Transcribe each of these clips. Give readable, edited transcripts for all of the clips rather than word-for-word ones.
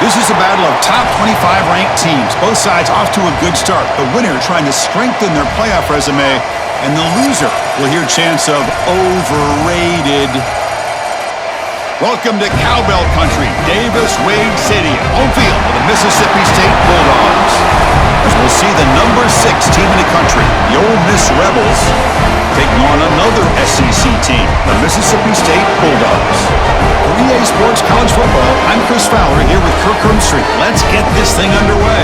This is a battle of top 25 ranked teams. Both sides off to a good start. The winner trying to strengthen their playoff resume, and the loser will hear chants of overrated. Welcome to Cowbell Country, Davis Wade City, home field of the Mississippi State Bulldogs. As we'll see the number 6 team in the country, the Ole Miss Rebels, taking on another SEC team, the Mississippi State Bulldogs. For EA Sports College Football, I'm Chris Fowler here with Kirk Street. Let's get this thing underway.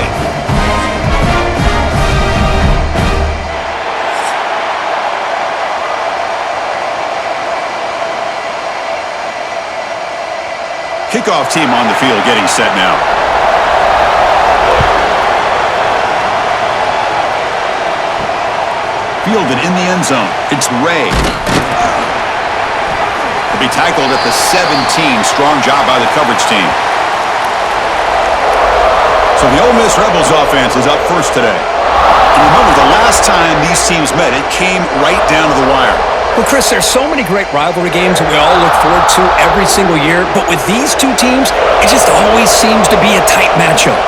Kickoff team on the field getting set now. Fielded in the end zone. It's Ray. He'll be tackled at the 17. Strong job by the coverage team. So the Ole Miss Rebels offense is up first today. And remember, the last time these teams met, it came right down to the wire. Well, Chris, there's so many great rivalry games that we all look forward to every single year, but with these two teams, it just always seems to be a tight matchup.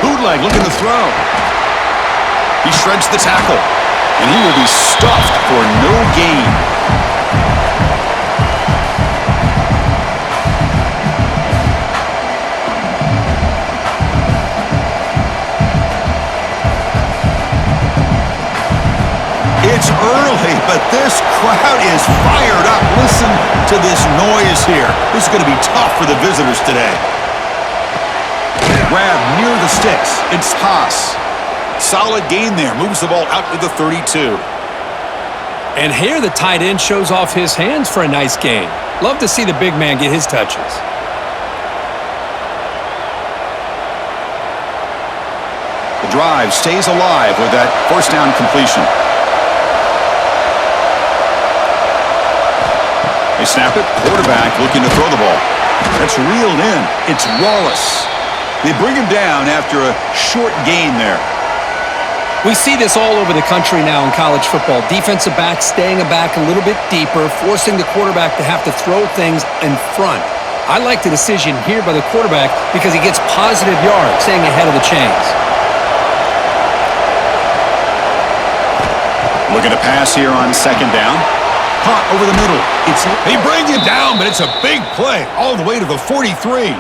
Bootleg looking to throw. He shreds the tackle, and he will be stuffed for no gain. It's early, but this crowd is fired up. Listen to this noise here. This is going to be tough for the visitors today. Grab near the sticks. It's Haas. Solid gain there. Moves the ball out to the 32. And here the tight end shows off his hands for a nice gain. Love to see the big man get his touches. The drive stays alive with that first down completion. They snap it. Quarterback looking to throw the ball. That's reeled in. It's Wallace. They bring him down after a short gain there. We see this all over the country now in college football. Defensive backs staying back a little bit deeper, forcing the quarterback to have to throw things in front. I like the decision here by the quarterback because he gets positive yards, staying ahead of the chains. Looking to pass here on second down. Caught over the middle. They bring you down, but it's a big play all the way to the 43.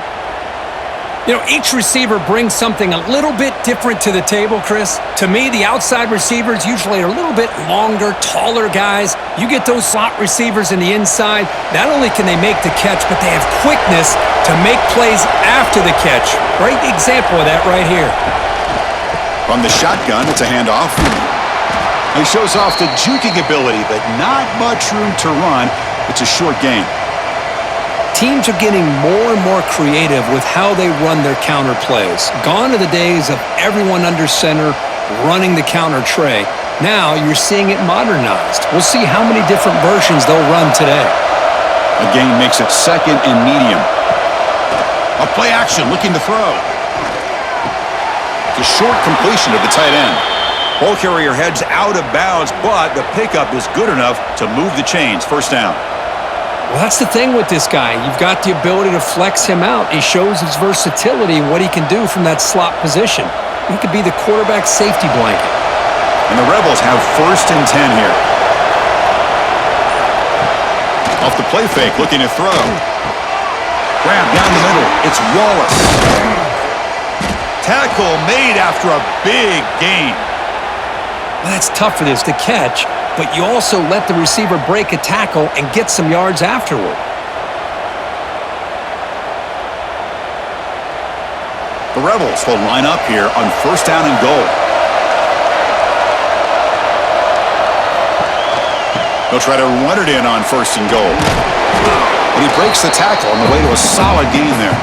You know, each receiver brings something a little bit different to the table, Chris. To me, the outside receivers usually are a little bit longer, taller guys. You get those slot receivers in the inside, not only can they make the catch, but they have quickness to make plays after the catch. Great example of that right here. From the shotgun, it's a handoff. He shows off the juking ability, but not much room to run. It's a short gain. Teams are getting more and more creative with how they run their counter plays. Gone are the days of everyone under center running the counter tray. Now you're seeing it modernized. We'll see how many different versions they'll run today. A gain makes it second and medium. A play action looking to throw. It's a short completion of the tight end. Ball carrier heads out of bounds, but the pickup is good enough to move the chains. First down. Well, that's the thing with this guy. You've got the ability to flex him out. He shows his versatility and what he can do from that slot position. He could be the quarterback safety blanket. And the Rebels have first and 10 here. Off the play fake, looking to throw. Grab down the middle. It's Wallace. Tackle made after a big gain. Well, that's tough for this to catch, but you also let the receiver break a tackle and get some yards afterward. The Rebels will line up here on first down and goal. They'll try to run it in on first and goal. And he breaks the tackle on the way to a solid gain there.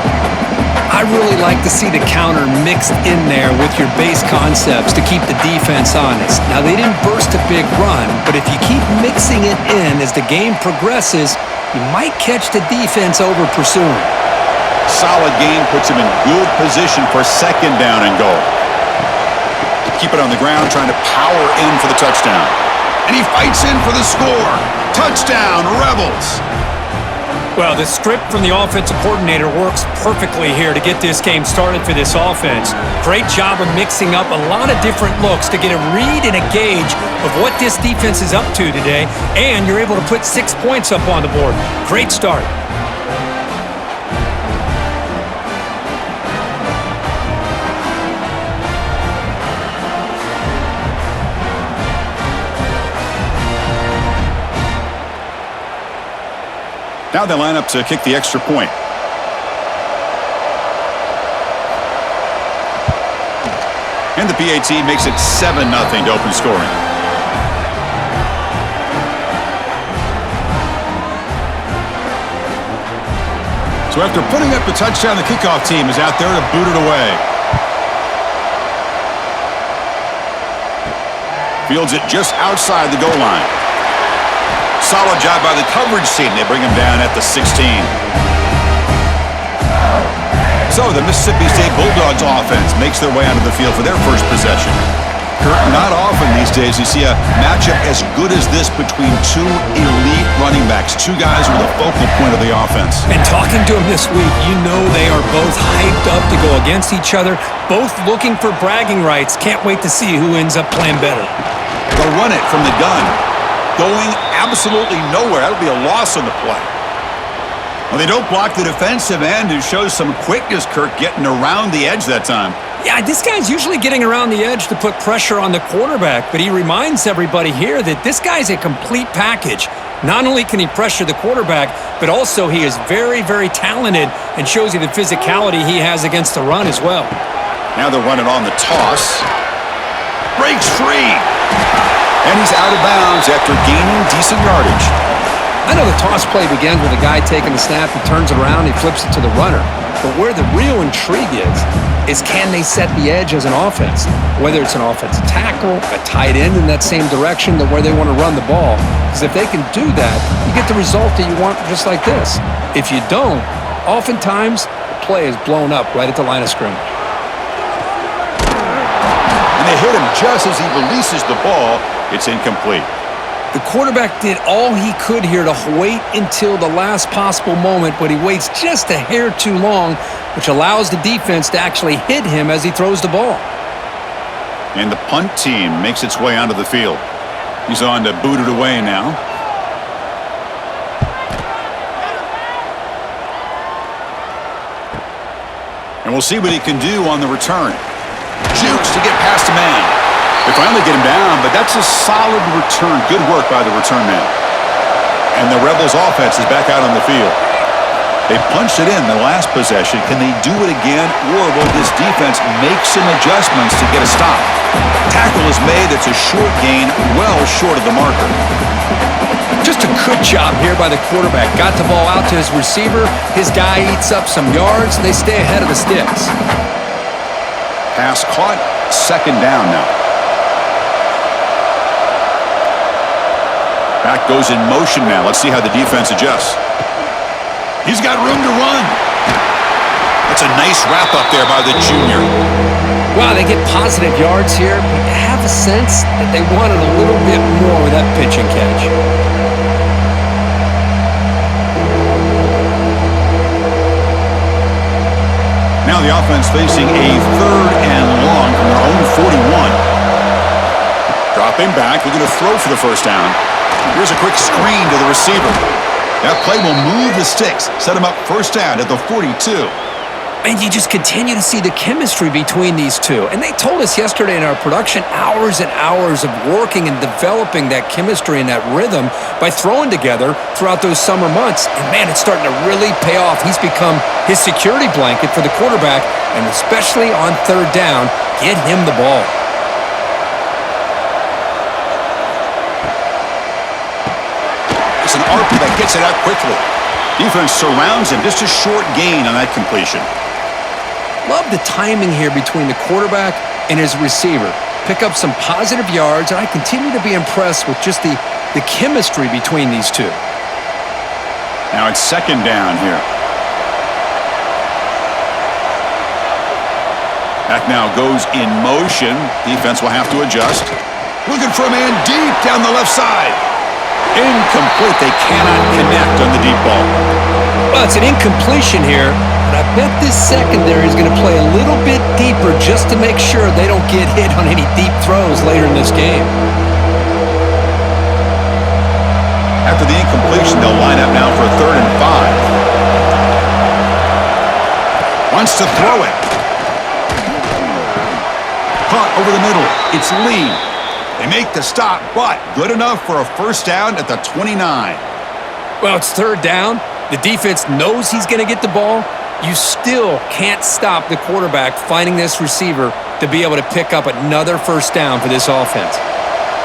I really like to see the counter mixed in there with your base concepts to keep the defense honest. Now, they didn't burst a big run, but if you keep mixing it in as the game progresses, you might catch the defense over pursuing. Solid gain puts him in good position for second down and goal. Keep it on the ground, trying to power in for the touchdown. And he fights in for the score. Touchdown, Rebels. Well, the script from the offensive coordinator works perfectly here to get this game started for this offense. Great job of mixing up a lot of different looks to get a read and a gauge of what this defense is up to today, and you're able to put 6 points up on the board. Great start. Now they line up to kick the extra point. And the PAT makes it 7-0 to open scoring. So after putting up the touchdown, the kickoff team is out there to boot it away. Fields it just outside the goal line. Solid job by the coverage team. They bring him down at the 16. So the Mississippi State Bulldogs offense makes their way onto the field for their first possession. Kurt, not often these days you see a matchup as good as this between two elite running backs, two guys who are the focal point of the offense. And talking to them this week, you know they are both hyped up to go against each other, both looking for bragging rights. Can't wait to see who ends up playing better. They'll run it from the gun. Going absolutely nowhere. That'll be a loss on the play. Well, they don't block the defensive end, who shows some quickness, Kirk, getting around the edge that time. Yeah, this guy's usually getting around the edge to put pressure on the quarterback, but he reminds everybody here that this guy's a complete package. Not only can he pressure the quarterback, but also he is very, very talented and shows you the physicality he has against the run as well. Now they're running on the toss. Breaks free. And he's out of bounds after gaining decent yardage. I know the toss play begins with a guy taking the snap, he turns it around, he flips it to the runner. But where the real intrigue is can they set the edge as an offense? Whether it's an offensive tackle, a tight end in that same direction, to where they want to run the ball. Because if they can do that, you get the result that you want just like this. If you don't, oftentimes the play is blown up right at the line of scrimmage. And they hit him just as he releases the ball. It's incomplete. The quarterback did all he could here to wait until the last possible moment, but he waits just a hair too long, which allows the defense to actually hit him as he throws the ball. And the punt team makes its way onto the field. He's on to boot it away now. And we'll see what he can do on the return. Jukes to get past a man. They finally get him down, but that's a solid return. Good work by the return man. And the Rebels offense is back out on the field. They punched it in the last possession. Can they do it again, or will this defense make some adjustments to get a stop? Tackle is made. It's a short gain, well short of the marker. Just a good job here by the quarterback. Got the ball out to his receiver. His guy eats up some yards. They stay ahead of the sticks. Pass caught. Second down now. Back goes in motion now. Let's see how the defense adjusts. He's got room to run. That's a nice wrap up there by the junior. Wow, they get positive yards here, but I have a sense that they wanted a little bit more with that pitch and catch. Now the offense facing a 3rd and long from their own 41. Dropping back, looking to throw for the first down. Here's a quick screen to the receiver. That play will move the sticks, set him up first down at the 42. And you just continue to see the chemistry between these two. And they told us yesterday in our production, hours and hours of working and developing that chemistry and that rhythm by throwing together throughout those summer months. And man, it's starting to really pay off. He's become his security blanket for the quarterback, and especially on 3rd down, get him the ball. It's an arc that gets it out quickly. Defense surrounds him. Just a short gain on that completion. Love the timing here between the quarterback and his receiver. Pick up some positive yards, and I continue to be impressed with just the chemistry between these two. Now it's 2nd down here. Back now goes in motion. Defense will have to adjust. Looking for a man deep down the left side. Incomplete. They cannot connect on the deep ball. Well, it's an incompletion here, but I bet this secondary is going to play a little bit deeper just to make sure they don't get hit on any deep throws later in this game. After the incompletion, they'll line up now for a 3rd and 5. Wants to throw it. Caught over the middle. It's Lee. They make the stop, but good enough for a first down at the 29. Well, it's 3rd down. The defense knows he's going to get the ball. You still can't stop the quarterback finding this receiver to be able to pick up another first down for this offense.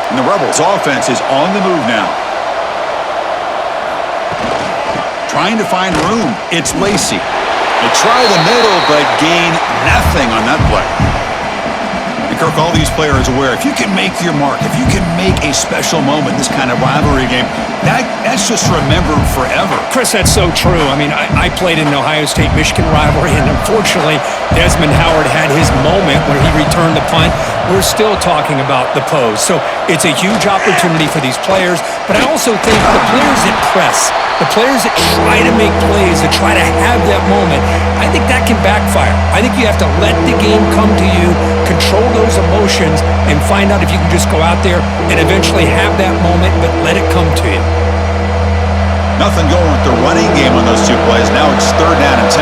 And the Rebels' offense is on the move now. Trying to find room. It's Lacey. They try the middle, but gain nothing on that play. And Kirk, all these players are aware, if you can make your mark, if you can make a special moment in this kind of rivalry game, that's just remembered forever. Chris, that's so true. I mean, I played in an Ohio State-Michigan rivalry, and unfortunately, Desmond Howard had his moment where he returned the punt. We're still talking about the pose. So it's a huge opportunity for these players, but I also think the players that press, the players that try to make plays, that try to have that moment, I think that can backfire. I think you have to let the game come to you, control those emotions, and find out if you can just go out there and eventually have that moment, but let it come to you. Nothing going with the running game on those two plays. Now it's 3rd down and 10.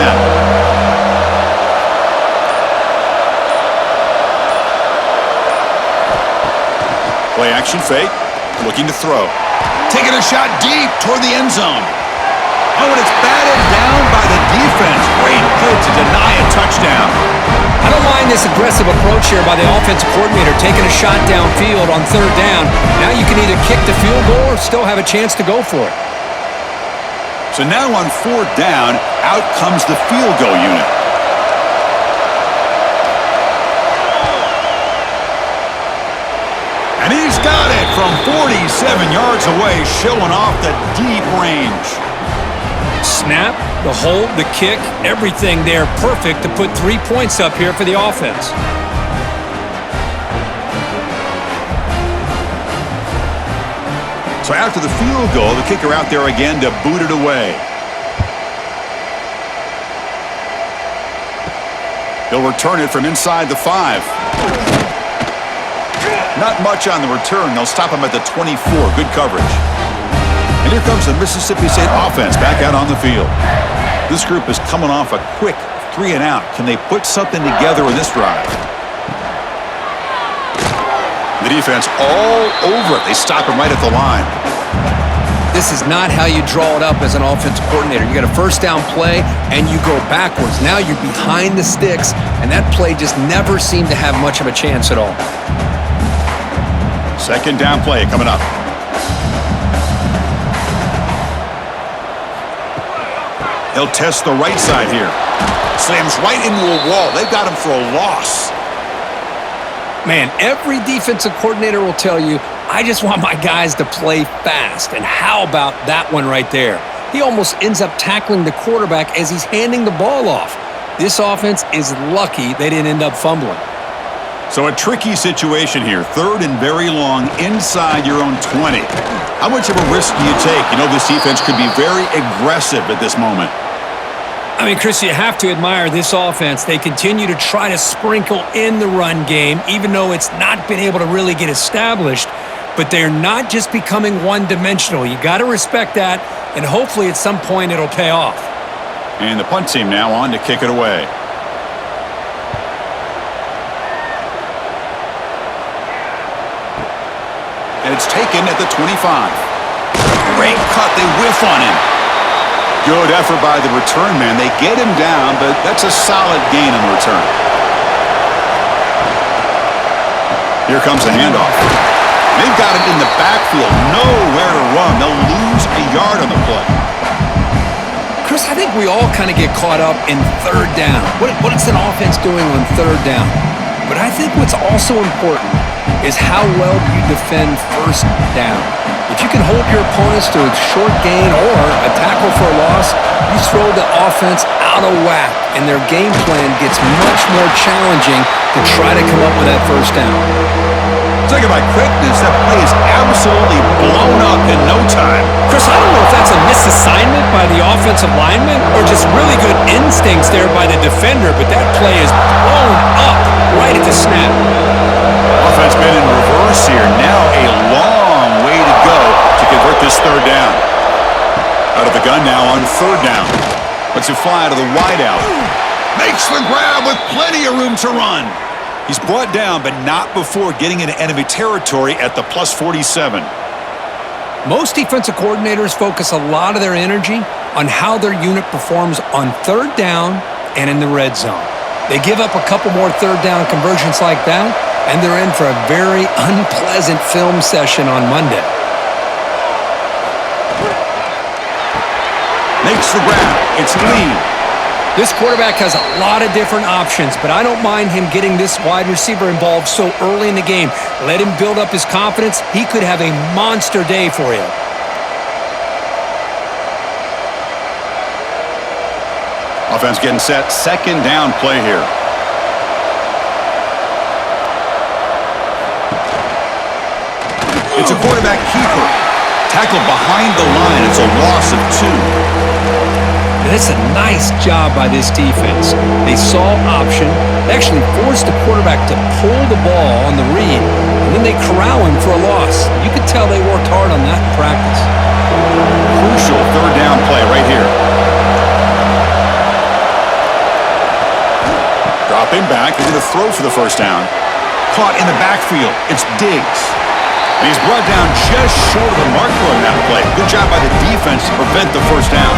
Play action fake. Looking to throw. Taking a shot deep toward the end zone. Oh, and it's batted down by the defense. Great hit to deny a touchdown. I don't mind this aggressive approach here by the offensive coordinator, taking a shot downfield on 3rd down. Now you can either kick the field goal or still have a chance to go for it. So now on 4th down, out comes the field goal unit. And he's got it from 47 yards away, showing off the deep range. Snap, the hold, the kick, everything there perfect to put 3 points up here for the offense. So after the field goal, the kicker out there again to boot it away. He'll return it from inside the 5. Not much on the return. They'll stop him at the 24. Good coverage. And here comes the Mississippi State offense back out on the field. This group is coming off a quick 3 and out. Can they put something together in this drive? The defense all over it. They stop him right at the line. This is not how you draw it up as an offensive coordinator. You got a first down play, and you go backwards. Now you're behind the sticks, and that play just never seemed to have much of a chance at all. 2nd down play coming up. He'll test the right side here. Slams right into a wall. They've got him for a loss. Man, every defensive coordinator will tell you, I just want my guys to play fast. And how about that one right there? He almost ends up tackling the quarterback as he's handing the ball off. This offense is lucky they didn't end up fumbling. So a tricky situation here. 3rd and very long inside your own 20. How much of a risk do you take? You know, this defense could be very aggressive at this moment. I mean, Chris, you have to admire this offense. They continue to try to sprinkle in the run game, even though it's not been able to really get established. But they're not just becoming one-dimensional. You got to respect that, and hopefully at some point it'll pay off. And the punt team now on to kick it away. And it's taken at the 25. Great cut. They whiff on him. Good effort by the return man. They get him down, but that's a solid gain on the return. Here comes the handoff. They've got him in the backfield. Nowhere to run. They'll lose a yard on the play. Chris, I think we all kind of get caught up in 3rd down. What is an offense doing on 3rd down? But I think what's also important is how well you defend 1st down. If you can hold your opponents to a short gain or a tackle for a loss, you throw the offense out of whack, and their game plan gets much more challenging to try to come up with that first down. Talking about quickness, that play is absolutely blown up in no time. Chris, I don't know if that's a misassignment by the offensive lineman or just really good instincts there by the defender, but that play is blown up right at the snap. Offense been in reverse here. Now a long way to go to convert this third down. Out of the gun now on third down. Lets it fly to the wideout. Makes the grab with plenty of room to run. He's brought down, but not before getting into enemy territory at the plus 47. Most defensive coordinators focus a lot of their energy on how their unit performs on third down and in the red zone. They give up a couple more third down conversions like that, and they're in for a very unpleasant film session on Monday. Makes the grab. It's clean. This quarterback has a lot of different options, but I don't mind him getting this wide receiver involved so early in the game. Let him build up his confidence. He could have a monster day for you. Offense getting set. Second down play here. It's a quarterback keeper. Tackled behind the line. It's a loss of 2. And it's a nice job by this defense. They saw option. They actually forced the quarterback to pull the ball on the read, and then they corral him for a loss. You could tell they worked hard on that in practice. Crucial third down play right here. Dropping back. He's going to throw for the first down. Caught in the backfield. It's Diggs. And he's brought down just short of the marker on that play. Good job by the defense to prevent the first down.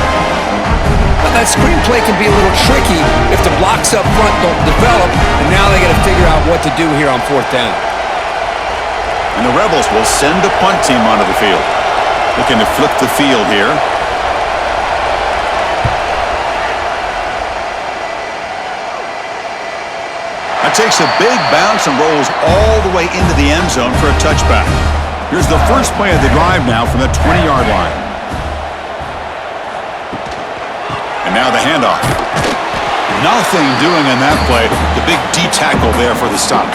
Well, that screenplay can be a little tricky if the blocks up front don't develop, and now they got to figure out what to do here on fourth down. And the Rebels will send the punt team onto the field. Looking to flip the field here. That takes a big bounce and rolls all the way into the end zone for a touchback. Here's the first play of the drive now from the 20-yard line. And now the handoff. Nothing doing in that play. The big D tackle there for the stop.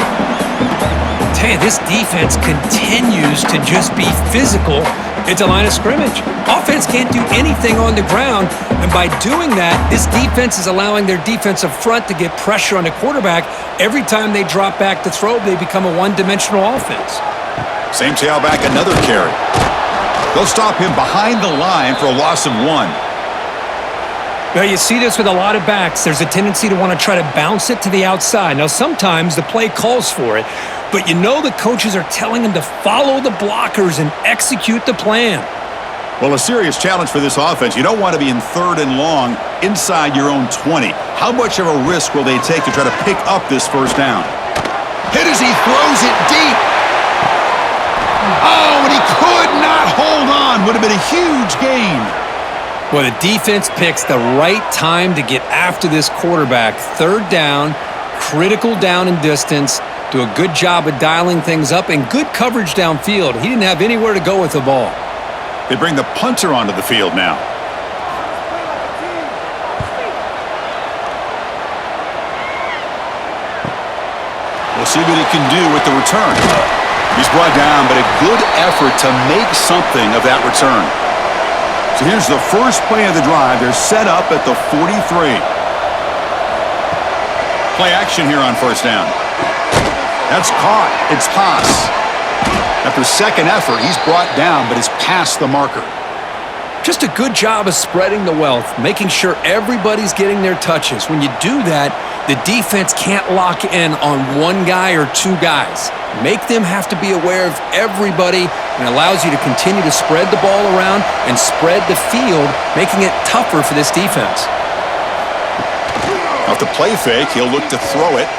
Tell you, this defense continues to just be physical at the line of scrimmage. Offense can't do anything on the ground, and by doing that, this defense is allowing their defensive front to get pressure on the quarterback. Every time they drop back to throw, they become a one-dimensional offense. Same tailback, another carry. They'll stop him behind the line for a loss of 1. Now, you see this with a lot of backs. There's a tendency to want to try to bounce it to the outside. Now, sometimes the play calls for it, but you know the coaches are telling them to follow the blockers and execute the plan. Well, a serious challenge for this offense. You don't want to be in third and long inside your own 20. How much of a risk will they take to try to pick up this first down? Hit as he throws it deep. Oh, and he could not hold on. Would have been a huge gain. Well, the defense picks the right time to get after this quarterback. Third down, critical down and distance. Do a good job of dialing things up and good coverage downfield. He didn't have anywhere to go with the ball. They bring the punter onto the field now. We'll see what he can do with the return. He's brought down, but a good effort to make something of that return. So here's the first play of the drive. They're set up at the 43. Play action here on first down. That's caught. It's Haas. After second effort, he's brought down, but it's past the marker. Just a good job of spreading the wealth, making sure everybody's getting their touches. When you do that, the defense can't lock in on one guy or two guys. Make them have to be aware of everybody, and allows you to continue to spread the ball around and spread the field, making it tougher for this defense. Off the play fake, he'll look to throw it.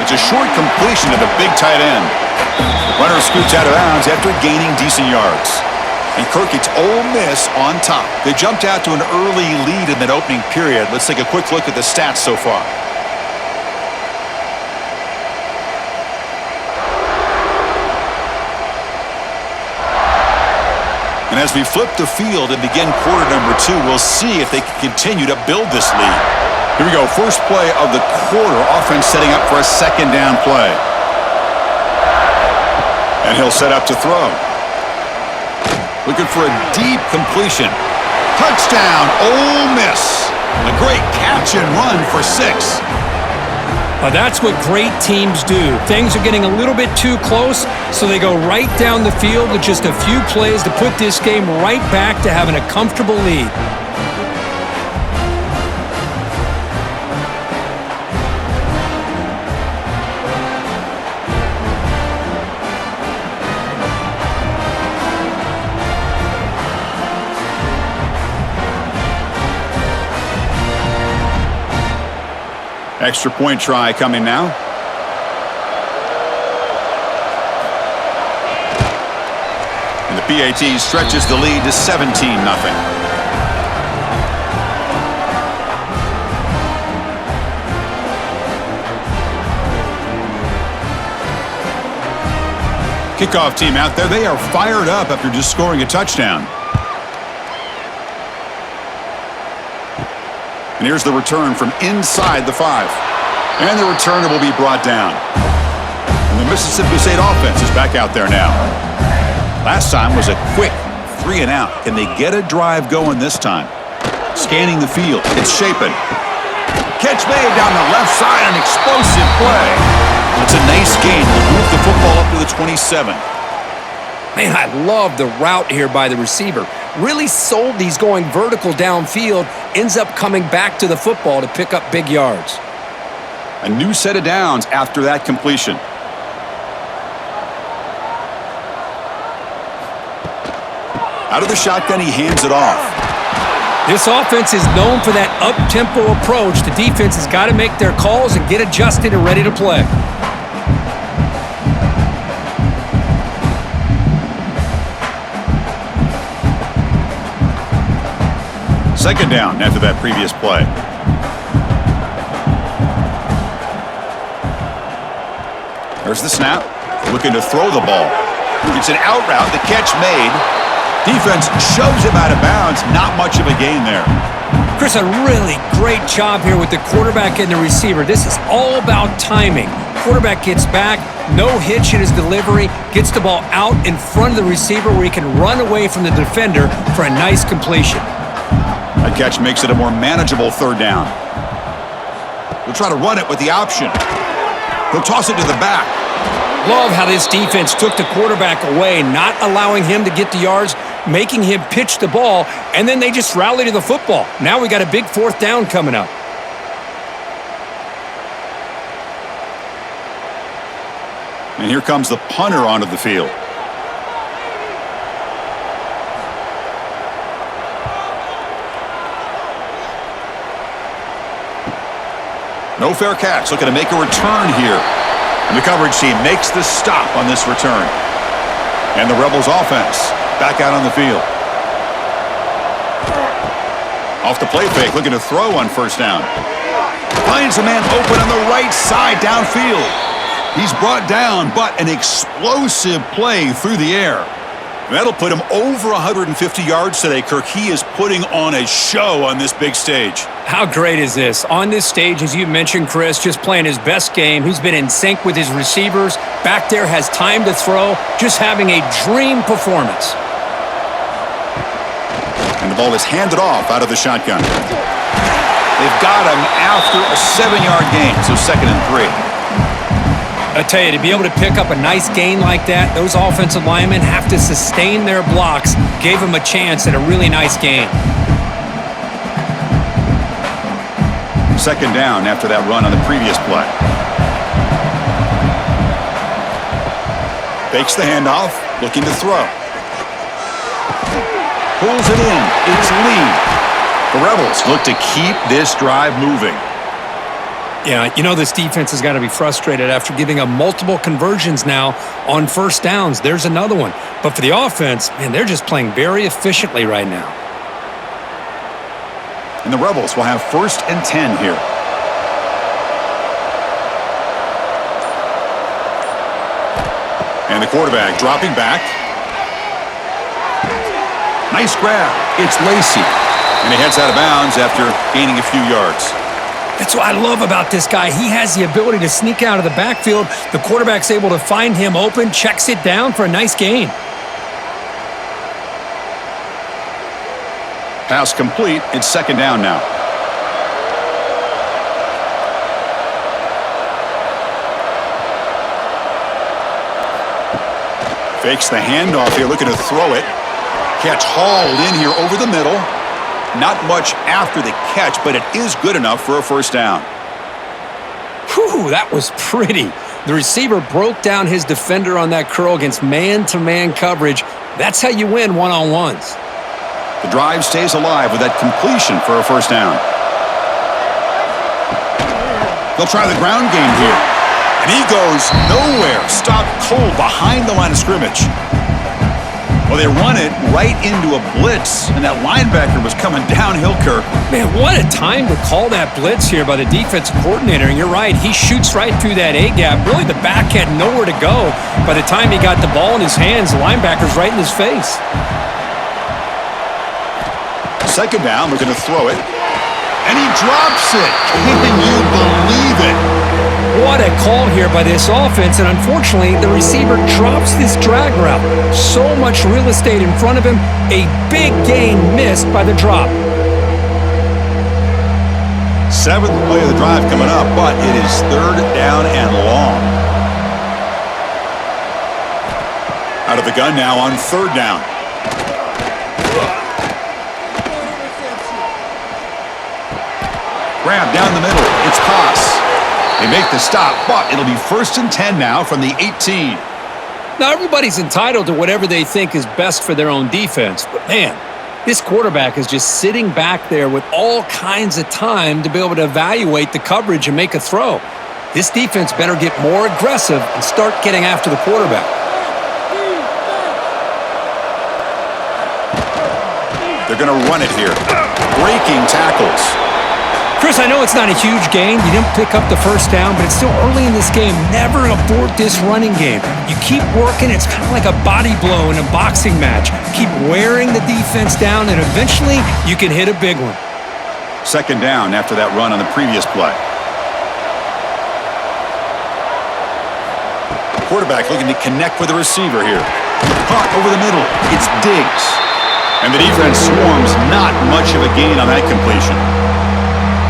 It's a short completion to the big tight end. Runner scoots out of bounds after gaining decent yards. And Kirk, it's Ole Miss on top. They jumped out to an early lead in that opening period. Let's take a quick look at the stats so far. And as we flip the field and begin quarter number 2, we'll see if they can continue to build this lead. Here we go. First play of the quarter. Offense setting up for a second down play. And he'll set up to throw. Looking for a deep completion. Touchdown, Ole Miss. A great catch and run for 6. That's what great teams do. Things are getting a little bit too close, so they go right down the field with just a few plays to put this game right back to having a comfortable lead. Extra point try coming now. And the PAT stretches the lead to 17-0. Kickoff team out there, they are fired up after just scoring a touchdown. And here's the return from inside the 5. And the returner will be brought down. And the Mississippi State offense is back out there now. Last time was a quick 3 and out. Can they get a drive going this time? Scanning the field. It's Shapen. Catch made down the left side. An explosive play. It's a nice gain. They'll move the football up to the 27. Man, I love the route here by the receiver. Really sold these going vertical downfield. Ends up coming back to the football to pick up big yards. A new set of downs after that completion. Out of the shotgun, he hands it off. This offense is known for that up-tempo approach. The defense has got to make their calls and get adjusted and ready to play. Second down after that previous play. There's the snap. Looking to throw the ball. It's an out route. The catch made. Defense shoves him out of bounds. Not much of a gain there. Chris, a really great job here with the quarterback and the receiver. This is all about timing. Quarterback gets back, no hitch in his delivery, gets the ball out in front of the receiver where he can run away from the defender for a nice completion. That catch makes it a more manageable third down. We'll try to run it with the option. He'll toss it to the back. Love how this defense took the quarterback away, not allowing him to get the yards, making him pitch the ball, and then they just rally to the football. Now we got a big 4th down coming up. And here comes the punter onto the field. No fair catch. Looking to make a return here. And the coverage team makes the stop on this return. And the Rebels offense back out on the field. Off the play fake, looking to throw on first down. Finds a man open on the right side downfield. He's brought down, but an explosive play through the air. That'll put him over 150 yards today, Kirk. He is putting on a show on this big stage. How great is this? On this stage, as you mentioned, Chris, just playing his best game. He's been in sync with his receivers. Back there, has time to throw. Just having a dream performance. And the ball is handed off out of the shotgun. They've got him after a 7-yard gain, so 2nd and 3. I tell you, to be able to pick up a nice gain like that, those offensive linemen have to sustain their blocks. Gave him a chance at a really nice gain. 2nd down after that run on the previous play. Fakes the handoff, looking to throw. Pulls it in. It's Lee. The Rebels look to keep this drive moving. Yeah, you know this defense has got to be frustrated after giving up multiple conversions now on first downs. There's another one. But for the offense, man, they're just playing very efficiently right now. And the Rebels will have 1st and 10 here. And the quarterback dropping back. Nice grab. It's Lacey. And he heads out of bounds after gaining a few yards. That's what I love about this guy. He has the ability to sneak out of the backfield. The quarterback's able to find him open, checks it down for a nice gain. Pass complete. It's second down now. Fakes the handoff here, looking to throw it. Catch hauled in here over the middle. Not much after the catch, but it is good enough for a first down. Whew, that was pretty. The receiver broke down his defender on that curl against man-to-man coverage. That's how you win one-on-ones. The drive stays alive with that completion for a first down. They'll try the ground game here. And he goes nowhere. Stopped cold behind the line of scrimmage. Well, they run it right into a blitz, and that linebacker was coming downhill, Kirk. Man, what a time to call that blitz here by the defensive coordinator. And you're right, he shoots right through that A-gap. Really, the back had nowhere to go. By the time he got the ball in his hands, the linebacker's right in his face. Second down, looking to throw it. And he drops it. Can you believe it? What a call here by this offense, and unfortunately, the receiver drops this drag route. So much real estate in front of him, a big gain missed by the drop. Seventh play of the drive coming up, but it is third down and long. Out of the gun now on third down. Grab down the middle. It's pass. They make the stop, but it'll be first and 10 now from the 18. Now, everybody's entitled to whatever they think is best for their own defense, but man, this quarterback is just sitting back there with all kinds of time to be able to evaluate the coverage and make a throw. This defense better get more aggressive and start getting after the quarterback. They're going to run it here. Breaking tackles. Chris, I know it's not a huge gain. You didn't pick up the first down, but it's still early in this game. Never abort this running game. You keep working. It's kind of like a body blow in a boxing match. Keep wearing the defense down, and eventually you can hit a big one. Second down after that run on the previous play. Quarterback looking to connect with the receiver here. Caught over the middle. It's Diggs. And the defense swarms. Not much of a gain on that completion.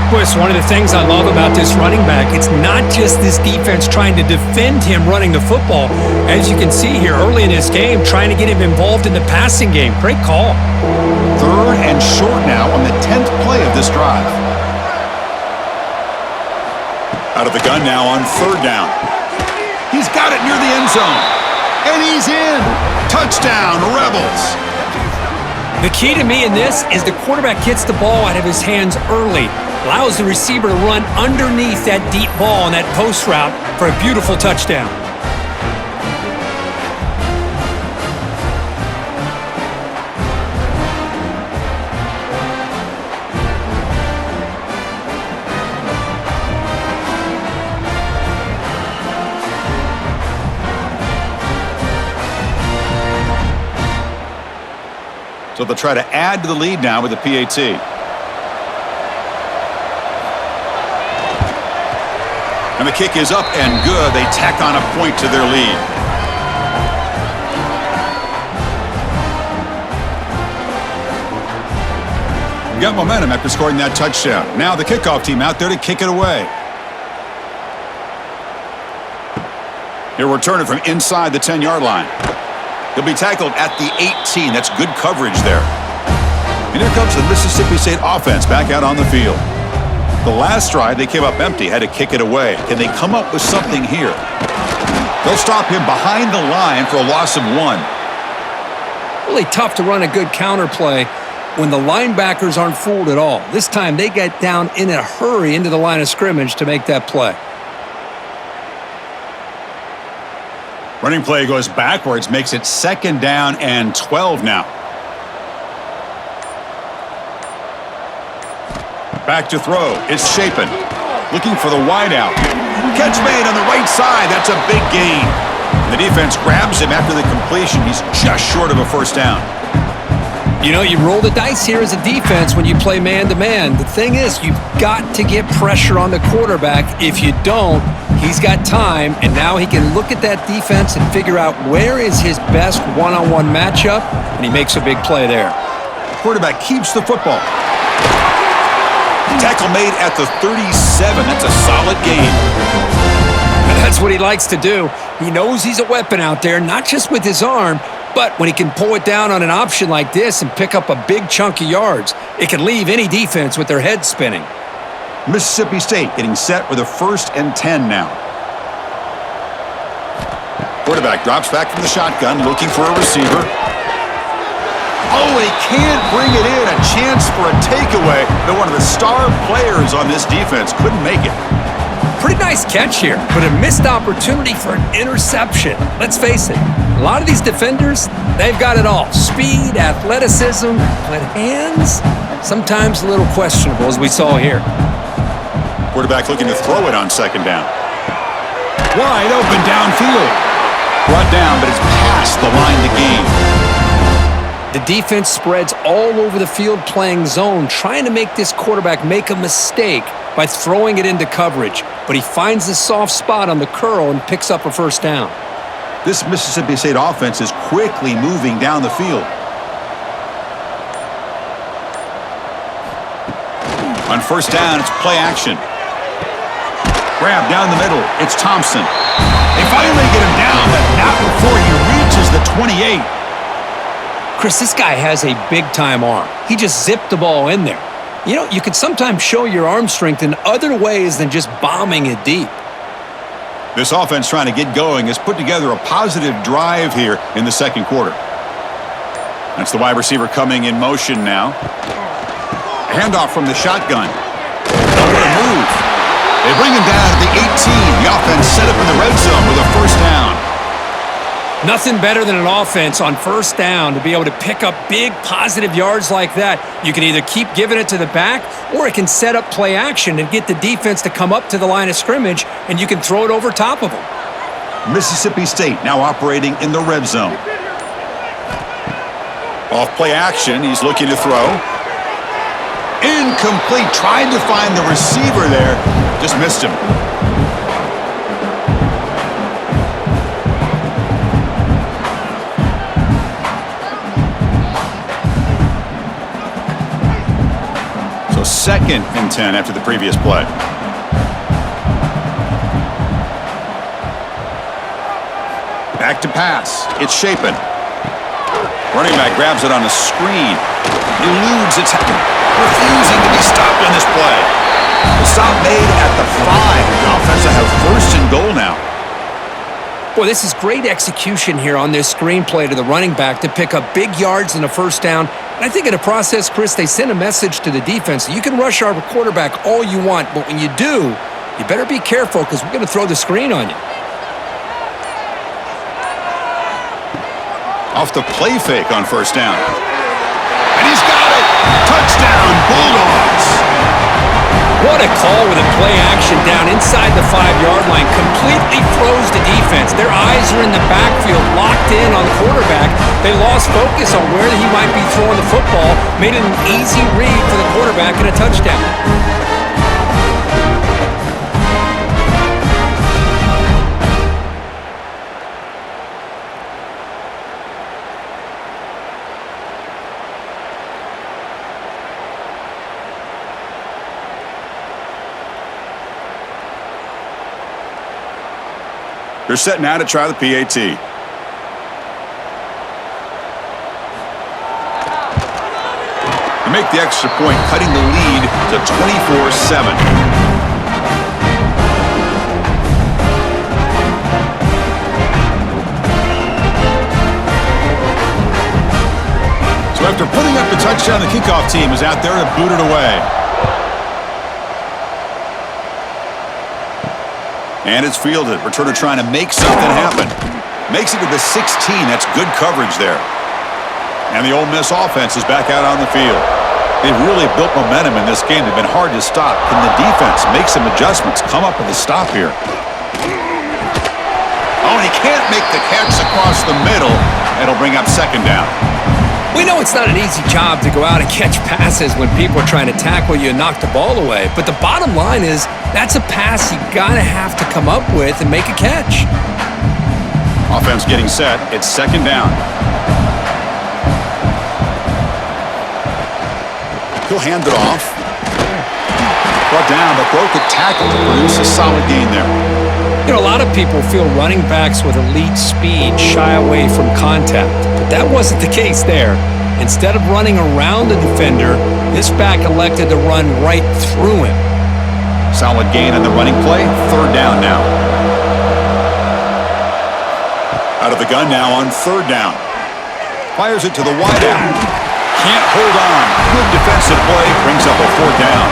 Boy, it's one of the things I love about this running back. It's not just this defense trying to defend him running the football. As you can see here early in this game, trying to get him involved in the passing game. Great call. Third and short now on the 10th play of this drive. Out of the gun now on third down. He's got it near the end zone. And he's in. Touchdown, Rebels. The key to me in this is the quarterback gets the ball out of his hands early, allows the receiver to run underneath that deep ball on that post route for a beautiful touchdown. So they'll try to add to the lead now with the PAT. And the kick is up and good. They tack on a point to their lead. Got momentum after scoring that touchdown. Now the kickoff team out there to kick it away. He'll return it from inside the 10-yard line. He'll be tackled at the 18. That's good coverage there. And here comes the Mississippi State offense back out on the field. The last drive, they came up empty, had to kick it away. Can they come up with something here? They'll stop him behind the line for a loss of 1. Really tough to run a good counter play when the linebackers aren't fooled at all. This time they get down in a hurry into the line of scrimmage to make that play. Running play goes backwards, makes it second down and 12 now. Back to throw. It's Shapen. Looking for the wideout. Catch made on the right side. That's a big gain. The defense grabs him after the completion. He's just short of a first down. You know, you roll the dice here as a defense when you play man-to-man. The thing is, you've got to get pressure on the quarterback. If you don't, he's got time, and now he can look at that defense and figure out where is his best one-on-one matchup, and he makes a big play there. Quarterback keeps the football. Tackle made at the 37. That's a solid gain. That's what he likes to do. He knows he's a weapon out there, not just with his arm, but when he can pull it down on an option like this and pick up a big chunk of yards, it can leave any defense with their head spinning. Mississippi State getting set with a 1st and 10 now. Quarterback drops back from the shotgun, looking for a receiver. Oh, he can't bring it in. A chance for a takeaway. But one of the star players on this defense couldn't make it. Pretty nice catch here, but a missed opportunity for an interception. Let's face it, a lot of these defenders, they've got it all. Speed, athleticism, but hands, sometimes a little questionable, as we saw here. Quarterback looking to throw it on 2nd down. Wide open downfield. Brought down, but it's past the line to gain. The defense spreads all over the field playing zone, trying to make this quarterback make a mistake by throwing it into coverage. But he finds the soft spot on the curl and picks up a 1st down. This Mississippi State offense is quickly moving down the field. On 1st down, it's play action. Grab down the middle. It's Thompson. They finally get him down, but not before he reaches the 28. Chris, this guy has a big-time arm. He just zipped the ball in there. You know, you can sometimes show your arm strength in other ways than just bombing it deep. This offense trying to get going has put together a positive drive here in the 2nd quarter. That's the wide receiver coming in motion now. A handoff from the shotgun. What a move. They bring him down to the 18. The offense set up in the red zone with a 1st down. Nothing better than an offense on 1st down to be able to pick up big positive yards like that. You can either keep giving it to the back, or it can set up play action and get the defense to come up to the line of scrimmage, and you can throw it over top of them. Mississippi State now operating in the red zone. Off play action, he's looking to throw. Incomplete, tried to find the receiver there, just missed him. So 2nd and 10 after the previous play. Back to pass. It's Shapen. Running back grabs it on a screen. Eludes its refusing to be stopped on this play. The stop made at the 5. The offense will have 1st and goal now. Boy, this is great execution here on this screenplay to the running back to pick up big yards in a 1st down. And I think in the process, Chris, they send a message to the defense. You can rush our quarterback all you want, but when you do, you better be careful because we're going to throw the screen on you. Off the play fake on 1st down. And he's got it! Touchdown, Bulldogs! What a call with a play action down inside the 5-yard line. Completely froze the defense. Their eyes are in the backfield, locked in on the quarterback. They lost focus on where he might be throwing the football. Made it an easy read for the quarterback and a touchdown. They're set now to try the PAT. They make the extra point, cutting the lead to 24-7. So after putting up the touchdown, the kickoff team is out there to boot it away. And it's fielded. Returner trying to make something happen. Makes it to the 16. That's good coverage there. And the Ole Miss offense is back out on the field. They've really built momentum in this game. They've been hard to stop. Can the defense make some adjustments? Come up with a stop here. Oh, and he can't make the catch across the middle. It'll bring up 2nd down. We know it's not an easy job to go out and catch passes when people are trying to tackle you and knock the ball away. But the bottom line is that's a pass you gotta have to come up with and make a catch. Offense getting set. It's second down. He'll hand it off. Brought down, but broke a tackle to produce a solid gain there. You know, a lot of people feel running backs with elite speed shy away from contact, but that wasn't the case there. Instead of running around the defender, this back elected to run right through him. Solid gain on the running play. Third down now. Out of the gun now on third down. Fires it to the wideout. Can't hold on. Good defensive play. Brings up a fourth down.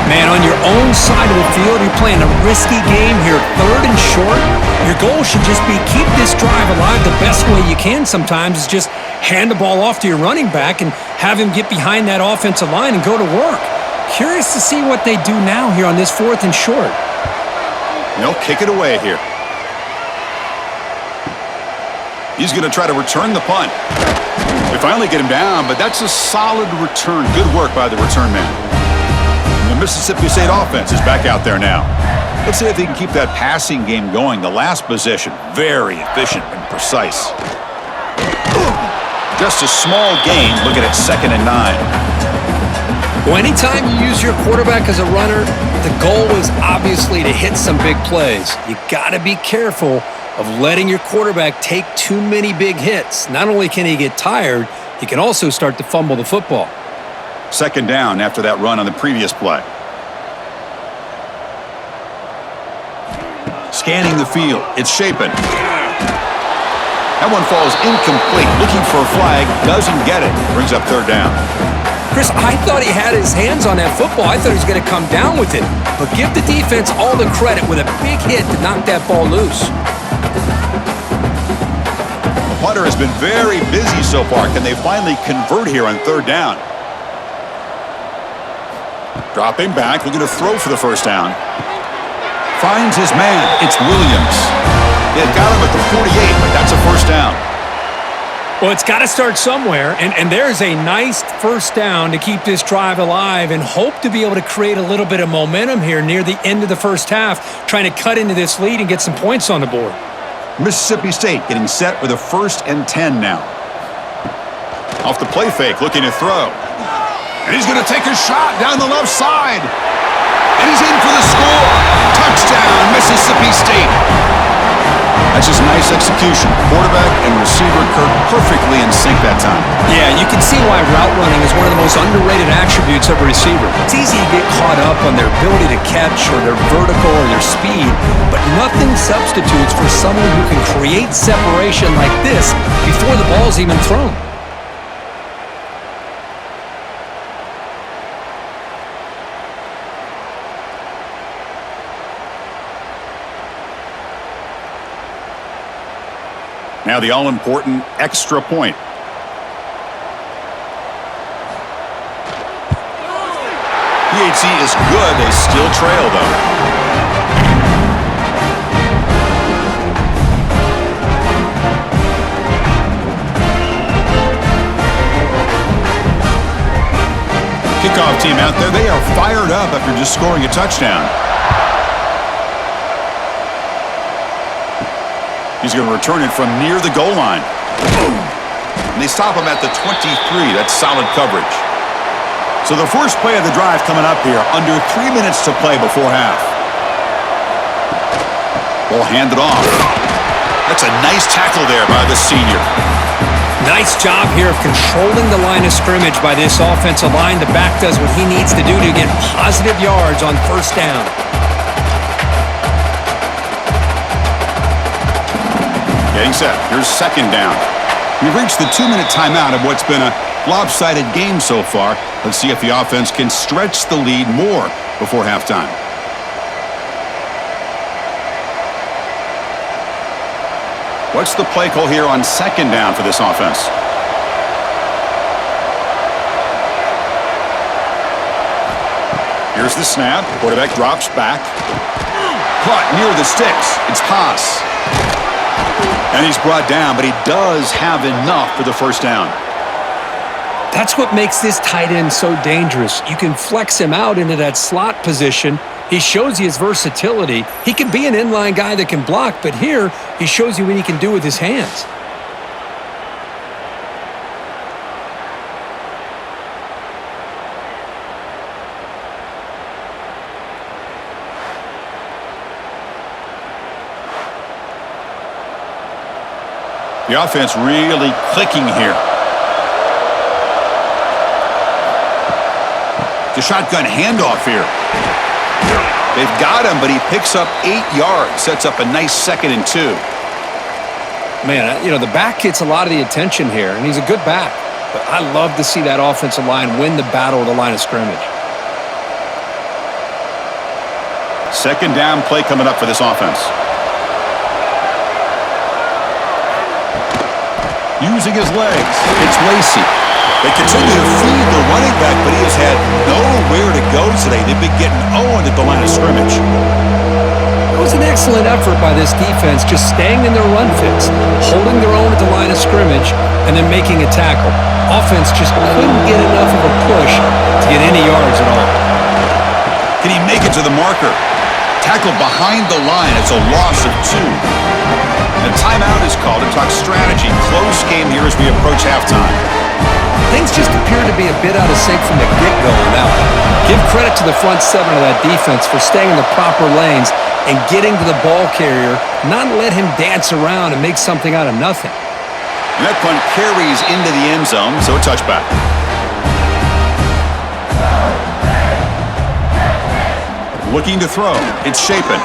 Man, on your own side of the field, you're playing a risky game here, third and short. Your goal should just be keep this drive alive the best way you can sometimes is just hand the ball off to your running back and have him get behind that offensive line and go to work. Curious to see what they do now here on this fourth and short. They'll kick it away here. He's going to try to return the punt. They finally get him down, but that's a solid return. Good work by the return man. The Mississippi State offense is back out there now. Let's see if they can keep that passing game going. The last possession, very efficient and precise. Just a small gain. Look at it, 2nd and 9. Well, anytime you use your quarterback as a runner, the goal is obviously to hit some big plays. You got to be careful of letting your quarterback take too many big hits. Not only can he get tired, he can also start to fumble the football. Second down after that run on the previous play. Scanning the field. It's Shapen. That one falls incomplete. Looking for a flag. Doesn't get it. Brings up third down. Chris, I thought he had his hands on that football. I thought he was going to come down with it. But give the defense all the credit with a big hit to knock that ball loose. The punter has been very busy so far. Can they finally convert here on third down? Dropping back, looking to throw for the first down. Finds his man. It's Williams. They've got him at the 48, but that's a first down. Well, it's got to start somewhere, and there's a nice first down to keep this drive alive and hope to be able to create a little bit of momentum here near the end of the first half, trying to cut into this lead and get some points on the board. Mississippi State getting set with a 1st and 10 now. Off the play fake, looking to throw. And he's going to take a shot down the left side. And he's in for the score. Touchdown, Mississippi State. That's just nice execution. Quarterback and receiver Kirk perfectly in sync that time. Yeah, you can see why route running is one of the most underrated attributes of a receiver. It's easy to get caught up on their ability to catch or their vertical or their speed, but nothing substitutes for someone who can create separation like this before the ball's even thrown. Now the all-important extra point. PHC is good. They still trail, though. Kickoff team out there. They are fired up after just scoring a touchdown. He's going to return it from near the goal line. And they stop him at the 23. That's solid coverage. So the first play of the drive coming up here. Under 3 minutes to play before half. Ball handed off. That's a nice tackle there by the senior. Nice job here of controlling the line of scrimmage by this offensive line. The back does what he needs to do to get positive yards on first down. Getting set. Here's second down. We've reached the 2-minute timeout of what's been a lopsided game so far. Let's see if the offense can stretch the lead more before halftime. What's the play call here on second down for this offense? Here's the snap. Quarterback drops back. Caught near the sticks. It's pass. And he's brought down, but he does have enough for the first down. That's what makes this tight end so dangerous. You can flex him out into that slot position. He shows you his versatility. He can be an inline guy that can block, but here he shows you what he can do with his hands. The offense really clicking here. The shotgun handoff here. They've got him, but he picks up 8 yards. Sets up a nice 2nd and 2. Man, you know, the back gets a lot of the attention here, and he's a good back. But I love to see that offensive line win the battle of the line of scrimmage. 2nd down play coming up for this offense. Using his legs. It's Lacey. They continue to feed the running back, but he has had nowhere to go today. They've been getting owned at the line of scrimmage. It was an excellent effort by this defense, just staying in their run fits, holding their own at the line of scrimmage, and then making a tackle. Offense just couldn't get enough of a push to get any yards at all. Can he make it to the marker? Tackle behind the line. It's a loss of 2. A timeout is called to talk strategy. Close game here as we approach halftime. Things just appear to be a bit out of sync from the get-go on that one. Give credit to the front 7 of that defense for staying in the proper lanes and getting to the ball carrier, not let him dance around and make something out of nothing. And that punt carries into the end zone, so a touchback. Looking to throw. It's Shapen.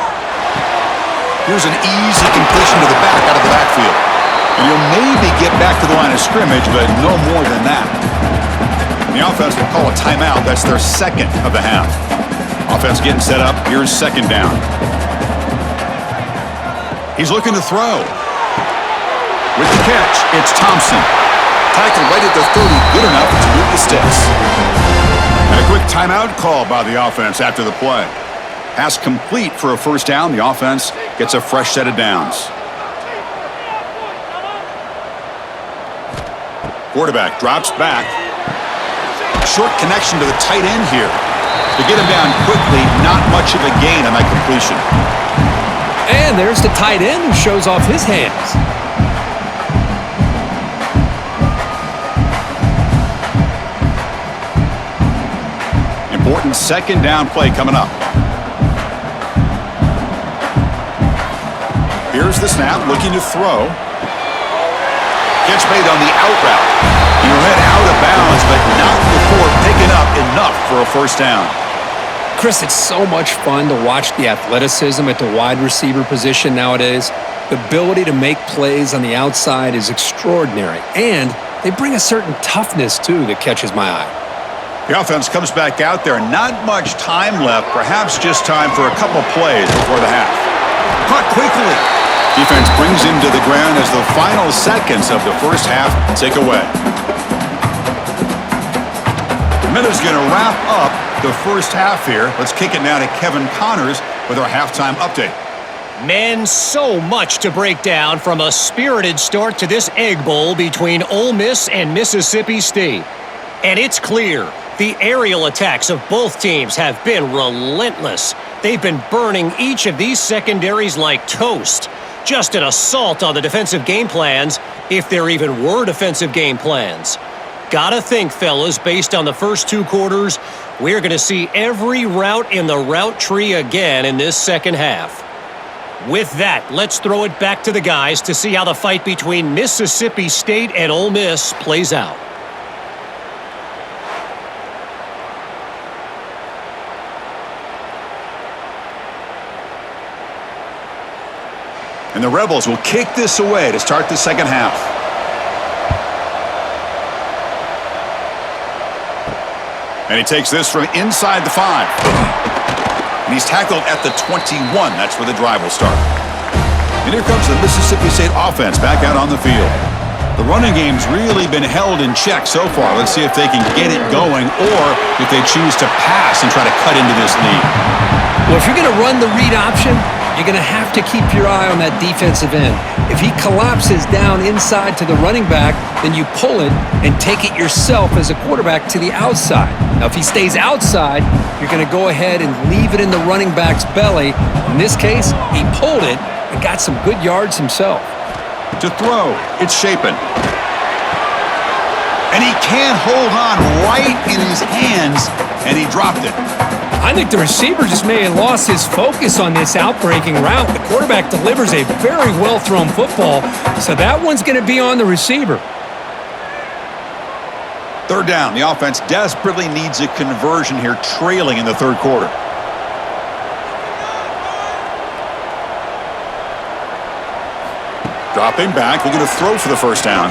Here's an easy completion to the back out of the backfield. And he'll maybe get back to the line of scrimmage, but no more than that. And the offense will call a timeout. That's their 2nd of the half. Offense getting set up. Here's 2nd down. He's looking to throw. With the catch, it's Thompson. Tackled right at the 30. Good enough to move the sticks. And a quick timeout call by the offense after the play. Pass complete for a 1st down. The offense gets a fresh set of downs. Quarterback drops back. Short connection to the tight end here. To get him down quickly, not much of a gain on that completion. And there's the tight end who shows off his hands. Important 2nd down play coming up. Here's the snap, looking to throw. Catch made on the out route. He'll head out of bounds, but not before picking up enough for a 1st down. Chris, it's so much fun to watch the athleticism at the wide receiver position nowadays. The ability to make plays on the outside is extraordinary, and they bring a certain toughness, too, that catches my eye. The offense comes back out there. Not much time left, perhaps just time for a couple plays before the half. Caught quickly. Defense brings him to the ground as the final seconds of the 1st half tick away. Miller's going to wrap up the 1st half here. Let's kick it now to Kevin Connors with our halftime update. Men, so much to break down from a spirited start to this Egg Bowl between Ole Miss and Mississippi State. And it's clear, the aerial attacks of both teams have been relentless. They've been burning each of these secondaries like toast. Just an assault on the defensive game plans, if there even were defensive game plans. Gotta think, fellas, based on the first 2 quarters, we're going to see every route in the route tree again in this 2nd half. With that, let's throw it back to the guys to see how the fight between Mississippi State and Ole Miss plays out. And the Rebels will kick this away to start the 2nd half. And he takes this from inside the 5. And he's tackled at the 21. That's where the drive will start. And here comes the Mississippi State offense back out on the field. The running game's really been held in check so far. Let's see if they can get it going or if they choose to pass and try to cut into this lead. Well, if you're going to run the read option, you're going to have to keep your eye on that defensive end. If he collapses down inside to the running back, then you pull it and take it yourself as a quarterback to the outside. Now, if he stays outside, you're going to go ahead and leave it in the running back's belly. In this case, he pulled it and got some good yards himself. To throw, it's Shapen. And he can't hold on right in his hands, and he dropped it. I think the receiver just may have lost his focus on this outbreaking route. The quarterback delivers a very well-thrown football, so that one's going to be on the receiver. Third down. The offense desperately needs a conversion here, trailing in the third quarter. Dropping back, looking to throw for the first down.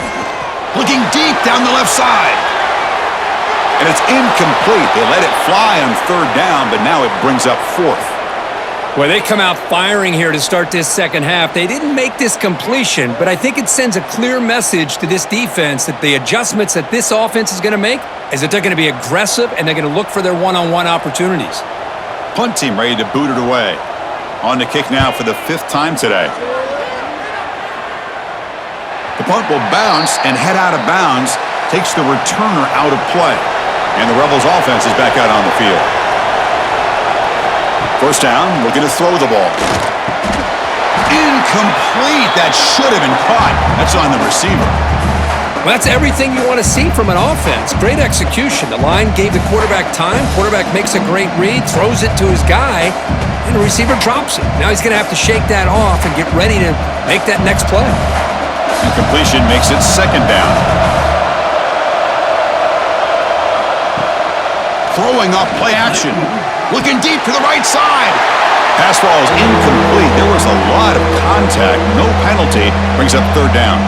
Looking deep down the left side. And it's incomplete. They let it fly on third down, but now it brings up fourth. Well, they come out firing here to start this second half. They didn't make this completion, but I think it sends a clear message to this defense that the adjustments that this offense is going to make is that they're going to be aggressive and they're going to look for their one-on-one opportunities. Punt team ready to boot it away. On the kick now for the fifth time today. The punt will bounce and head out of bounds, takes the returner out of play. And the Rebels offense is back out on the field. First down, looking to throw the ball. Incomplete. That should have been caught. That's on the receiver. Well, that's everything you want to see from an offense. Great execution. The line gave the quarterback time. Quarterback makes a great read, throws it to his guy, and the receiver drops it. Now he's going to have to shake that off and get ready to make that next play. Incompletion makes it second down. Throwing up play action. Looking deep to the right side. Pass ball is incomplete. There was a lot of contact. No penalty. Brings up third down.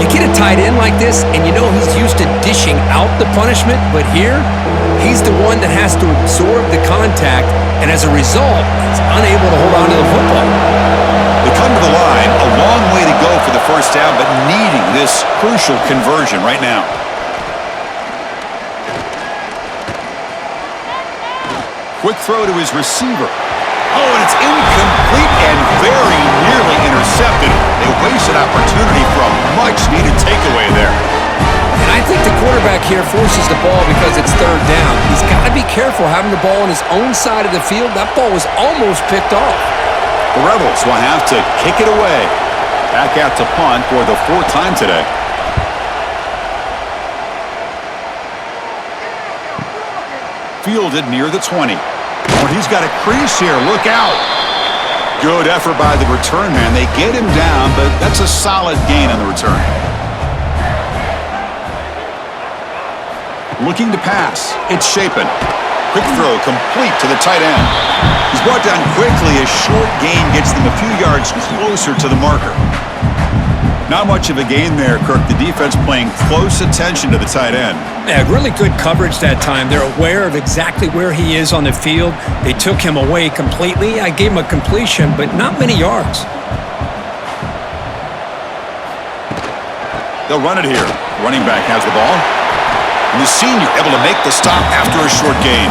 You get a tight end like this, and you know he's used to dishing out the punishment, but here, he's the one that has to absorb the contact, and as a result, he's unable to hold on to the football. They come to the line, a long way to go for the first down, but needing this crucial conversion right now. Quick throw to his receiver. Oh, and it's incomplete and very nearly intercepted. A wasted opportunity for a much-needed takeaway there. And I think the quarterback here forces the ball because it's third down. He's got to be careful having the ball on his own side of the field. That ball was almost picked off. The Rebels will have to kick it away. Back out to punt for the fourth time today. Fielded near the 20. Oh, he's got a crease here. Look out. Good effort by the return man. They get him down, but that's a solid gain on the return. Looking to pass. It's Shapen. Quick throw complete to the tight end. He's brought down quickly. A short gain gets them a few yards closer to the marker. Not much of a gain there, Kirk. The defense paying close attention to the tight end. Yeah, really good coverage that time. They're aware of exactly where he is on the field. They took him away completely. I gave him a completion, but not many yards. They'll run it here. Running back has the ball. And the senior able to make the stop after a short gain.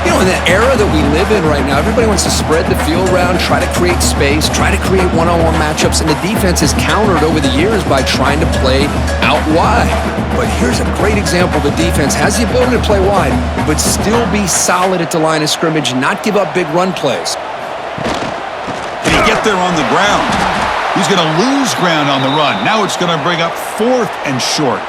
You know, in the era that we live in right now, everybody wants to spread the field around, try to create space, try to create one-on-one matchups, and the defense is countered over the years by trying to play out wide. But here's a great example. The defense has the ability to play wide, but still be solid at the line of scrimmage and not give up big run plays. Can he get there on the ground? He's going to lose ground on the run. Now it's going to bring up fourth and short.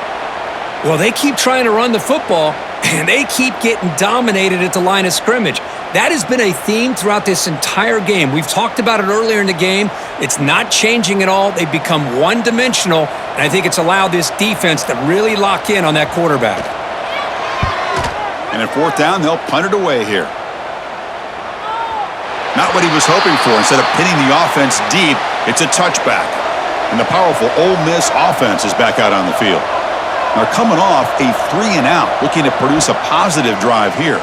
Well, they keep trying to run the football, and they keep getting dominated at the line of scrimmage. That has been a theme throughout this entire game. We've talked about it earlier in the game. It's not changing at all. They've become one-dimensional, and I think it's allowed this defense to really lock in on that quarterback. And at fourth down, they'll punt it away here. Not what he was hoping for. Instead of pinning the offense deep, it's a touchback. And the powerful Ole Miss offense is back out on the field. Now coming off a 3-and-out, looking to produce a positive drive here.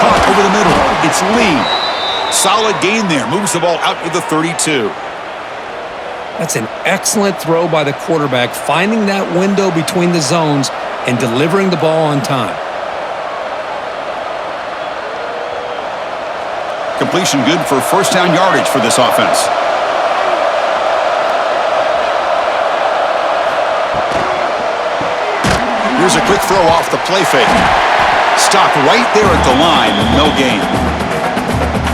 Caught over the middle. It's Lee. Solid gain there. Moves the ball out to the 32. That's an excellent throw by the quarterback, finding that window between the zones and delivering the ball on time. completion good for first down yardage for this offense. Here's a quick throw off the play fake. Stopped right there at the line, no gain.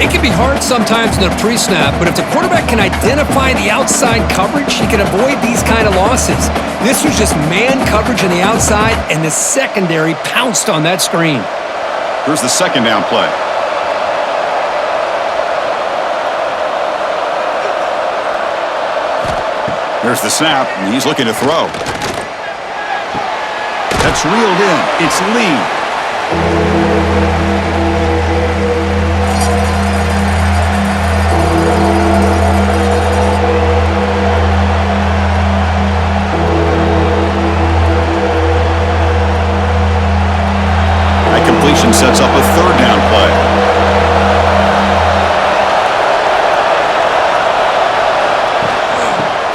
It can be hard sometimes in a pre-snap, but if the quarterback can identify the outside coverage, he can avoid these kind of losses. This was just man coverage on the outside, and the secondary pounced on that screen. Here's the second down play. Here's the snap, and he's looking to throw. That's reeled in. It's Lee. That completion sets up a third down play.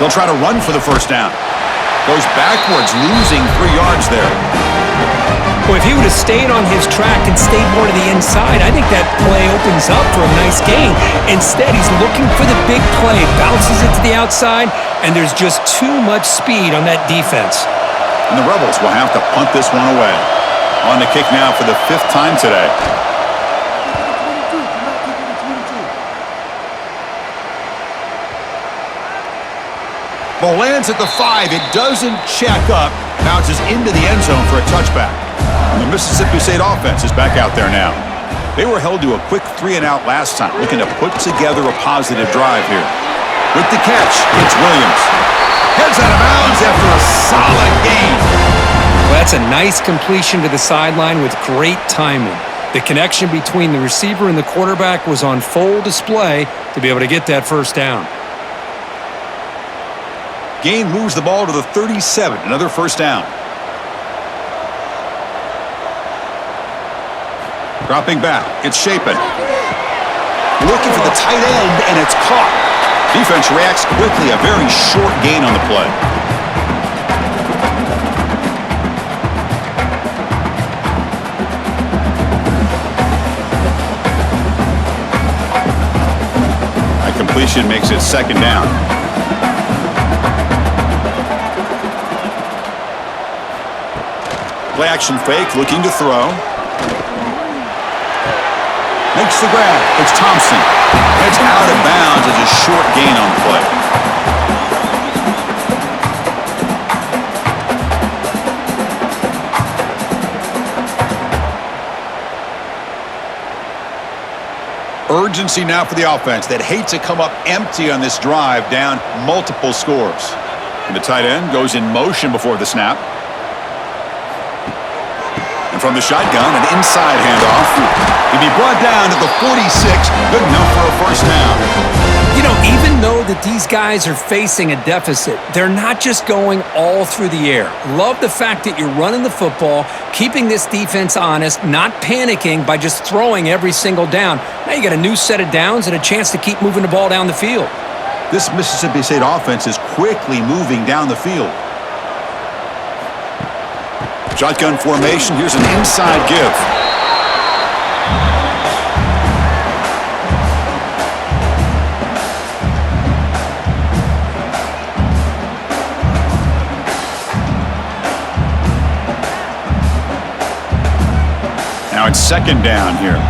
They'll try to run for the first down. Goes backwards, losing 3 yards there. Well, if he would have stayed on his track and stayed more to the inside, I think that play opens up for a nice gain. Instead, he's looking for the big play, bounces it to the outside, and there's just too much speed on that defense. And the Rebels will have to punt this one away. On the kick now for the 5th time today. Ball lands at the 5. It doesn't check up. Bounces into the end zone for a touchback. And the Mississippi State offense is back out there now. They were held to a quick 3-and-out last time, looking to put together a positive drive here. With the catch, it's Williams. Heads out of bounds after a solid gain. Well, that's a nice completion to the sideline with great timing. The connection between the receiver and the quarterback was on full display to be able to get that first down. Gain moves the ball to the 37, another first down. Dropping back, it's Shapen. Looking for the tight end, and it's caught. Defense reacts quickly, a very short gain on the play. That completion makes it second down. Play action fake, looking to throw. Makes the grab. It's Thompson. Heads out of bounds as a short gain on the play. Urgency now for the offense that hate to come up empty on this drive, down multiple scores. And the tight end goes in motion before the snap. From the shotgun, an inside handoff. He'll be brought down to the 46. Good enough for a first down. You know, even though that these guys are facing a deficit, they're not just going all through the air. Love the fact that you're running the football, keeping this defense honest, not panicking by just throwing every single down. Now you got a new set of downs and a chance to keep moving the ball down the field. This Mississippi State offense is quickly moving down the field. Shotgun formation. Here's an inside give. Now it's second down here.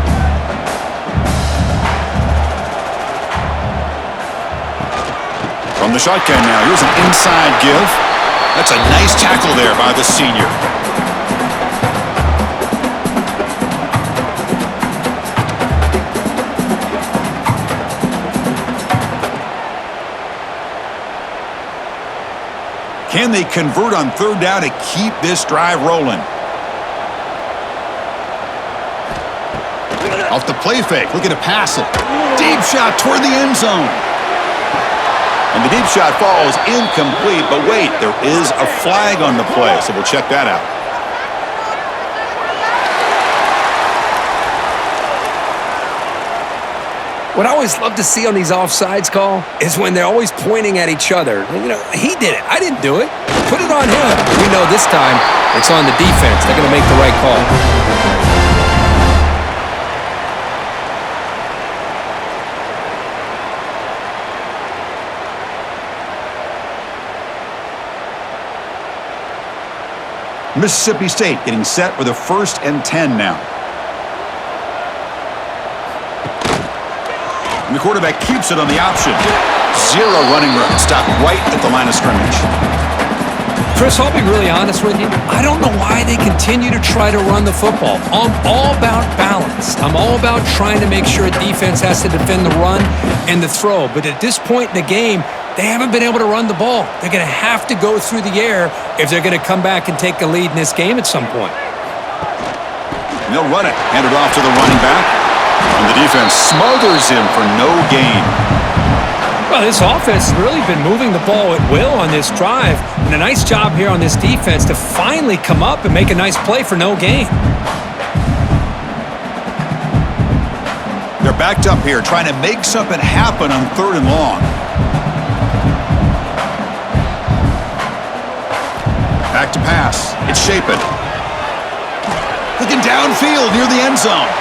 From the shotgun now. Here's an inside give. That's a nice tackle there by the senior. Can they convert on third down to keep this drive rolling? Off the play fake, looking to pass it. Deep shot toward the end zone. And the deep shot falls incomplete, but wait, there is a flag on the play, so we'll check that out. What I always love to see on these offsides call is when they're always pointing at each other. You know, he did it. I didn't do it. Put it on him. We know this time it's on the defense. They're going to make the right call. Mississippi State getting set with a 1st and 10 now. And the quarterback keeps it on the option. Zero running room. Stopped right at the line of scrimmage. Chris, I'll be really honest with you. I don't know why they continue to try to run the football. I'm all about balance. I'm all about trying to make sure a defense has to defend the run and the throw. But at this point in the game, they haven't been able to run the ball. They're going to have to go through the air if they're going to come back and take the lead in this game at some point. And they'll run it. Hand it off to the running back. And the defense smothers him for no gain. Well, this offense has really been moving the ball at will on this drive. And a nice job here on this defense to finally come up and make a nice play for no gain. They're backed up here trying to make something happen on 3rd and long. Back to pass. It's Shapen. Looking downfield near the end zone.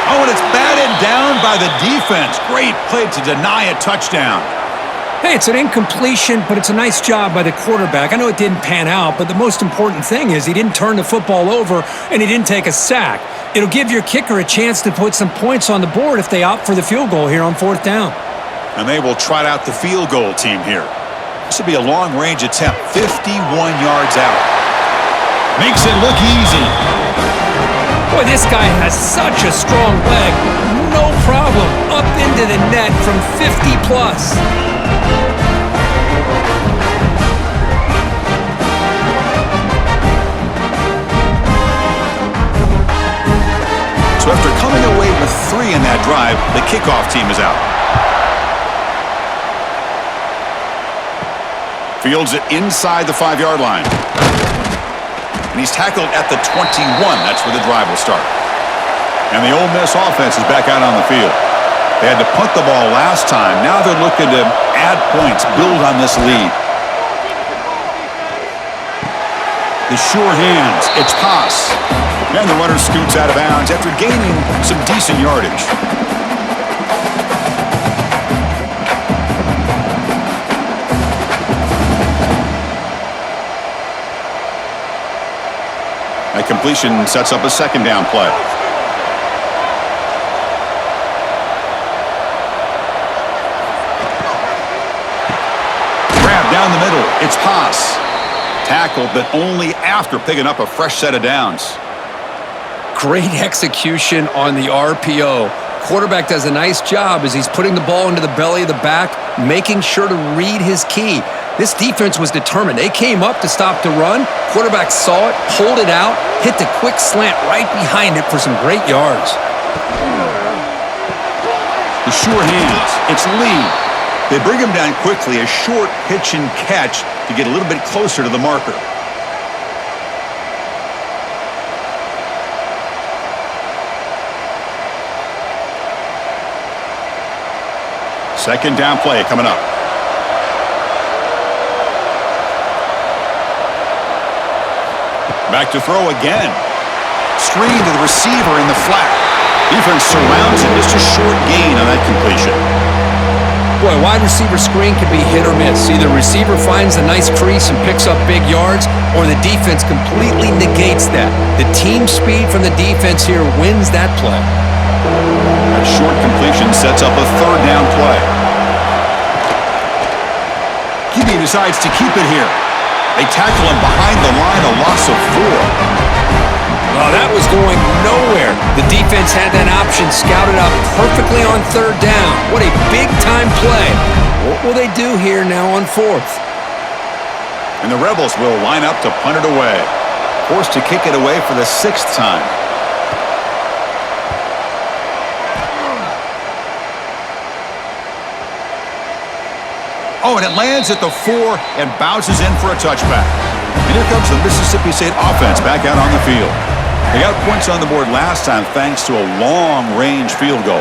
Oh, and it's batted down by the defense. Great play to deny a touchdown. Hey, it's an incompletion, but it's a nice job by the quarterback. I know it didn't pan out, but the most important thing is he didn't turn the football over and he didn't take a sack. It'll give your kicker a chance to put some points on the board if they opt for the field goal here on 4th down. And they will trot out the field goal team here. This will be a long-range attempt, 51 yards out. Makes it look easy. Boy, this guy has such a strong leg. No problem. Up into the net from 50+. So after coming away with 3 in that drive, the kickoff team is out. Fields it inside the 5-yard line. And he's tackled at the 21. That's where the drive will start. And the Ole Miss offense is back out on the field. They had to punt the ball last time. Now they're looking to add points, build on this lead. The sure hands. It's Haas. And the runner scoots out of bounds after gaining some decent yardage. That completion sets up a 2nd down play. Grab down the middle. It's Haas. Tackled, but only after picking up a fresh set of downs. Great execution on the RPO. Quarterback does a nice job as he's putting the ball into the belly of the back, making sure to read his key. This defense was determined. They came up to stop the run. Quarterback saw it, pulled it out, hit the quick slant right behind it for some great yards. The sure hands. It's Lee. They bring him down quickly, a short pitch and catch to get a little bit closer to the marker. Second down play coming up. Back to throw again. Screen to the receiver in the flat. Defense surrounds him. Just a short gain on that completion. Boy, wide receiver screen can be hit or miss. Either receiver finds a nice crease and picks up big yards, or the defense completely negates that. The team speed from the defense here wins that play. That short completion sets up a 3rd down play. Kibbe decides to keep it here. They tackle him behind the line, a loss of 4. Oh, that was going nowhere. The defense had that option scouted out perfectly on 3rd down. What a big-time play. What will they do here now on 4th? And the Rebels will line up to punt it away. Forced to kick it away for the 6th time. Oh, and it lands at the 4 and bounces in for a touchback. And here comes the Mississippi State offense back out on the field. They got points on the board last time thanks to a long-range field goal.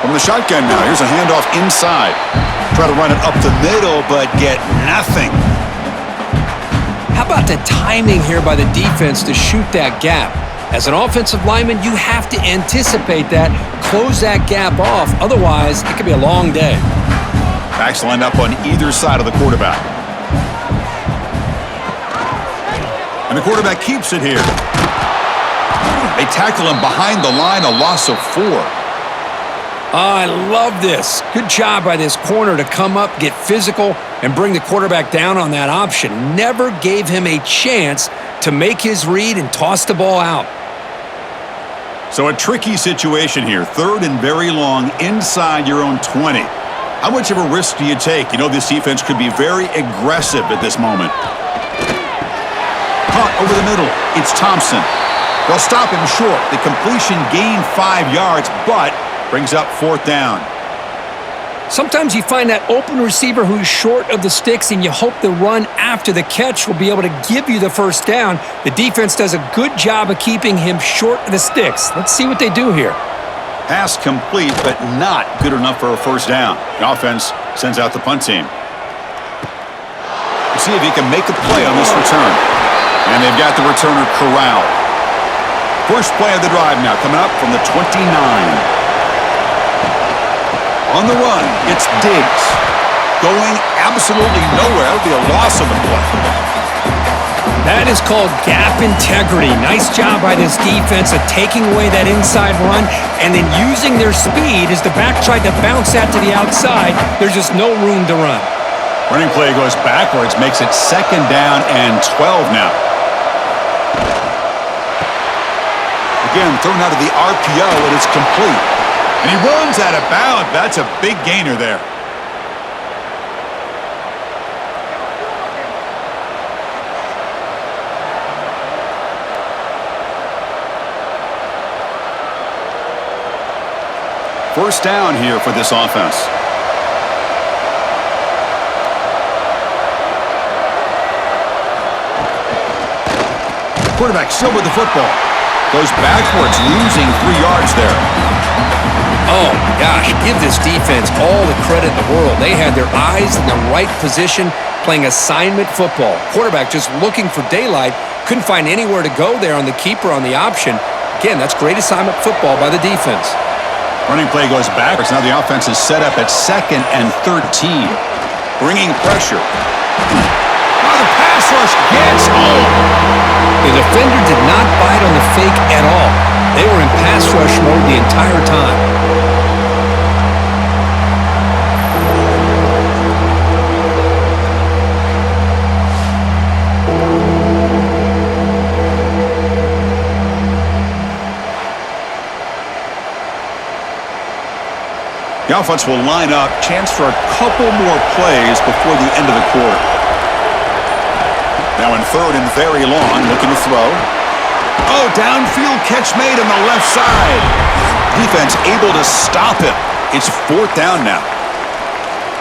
From the shotgun now, here's a handoff inside. Try to run it up the middle, but get nothing. How about the timing here by the defense to shoot that gap? As an offensive lineman, you have to anticipate that, close that gap off. Otherwise, it could be a long day. Backs lined up on either side of the quarterback. And the quarterback keeps it here. They tackle him behind the line, a loss of 4. I love this. Good job by this corner to come up, get physical, and bring the quarterback down on that option. Never gave him a chance to make his read and toss the ball out. So a tricky situation here. 3rd and very long inside your own 20. How much of a risk do you take? You know this defense could be very aggressive at this moment. Caught over the middle. It's Thompson. They'll stop him short. The completion gained 5 yards, but brings up 4th down. Sometimes you find that open receiver who's short of the sticks, and you hope the run after the catch will be able to give you the 1st down. The defense does a good job of keeping him short of the sticks. Let's see what they do here. Pass complete, but not good enough for a 1st down. The offense sends out the punt team. We'll see if he can make a play on this return. And they've got the returner corralled. First play of the drive now coming up from the 29. On the run, it's Diggs. Going absolutely nowhere. It'll be a loss of the play. That is called gap integrity. Nice job by this defense of taking away that inside run and then using their speed as the back tried to bounce that to the outside. There's just no room to run. Running play goes backwards, makes it 2nd down and 12 now. Again, thrown out of the RPO, and it's complete. And he runs out of bounds. That's a big gainer there. First down here for this offense. Quarterback still with the football. Goes backwards, losing 3 yards there. Oh, my gosh, give this defense all the credit in the world. They had their eyes in the right position, playing assignment football. Quarterback just looking for daylight. Couldn't find anywhere to go there on the keeper on the option. Again, that's great assignment football by the defense. Running play goes backwards. Now the offense is set up at 2nd and 13. Bringing pressure. Oh, the pass rush gets home. The defender did not bite on the fake at all. They were in pass rush mode the entire time. The offense will line up. Chance for a couple more plays before the end of the quarter. Now in 3rd and very long, looking to throw. Oh, downfield catch made on the left side. Defense able to stop him. It's 4th down now.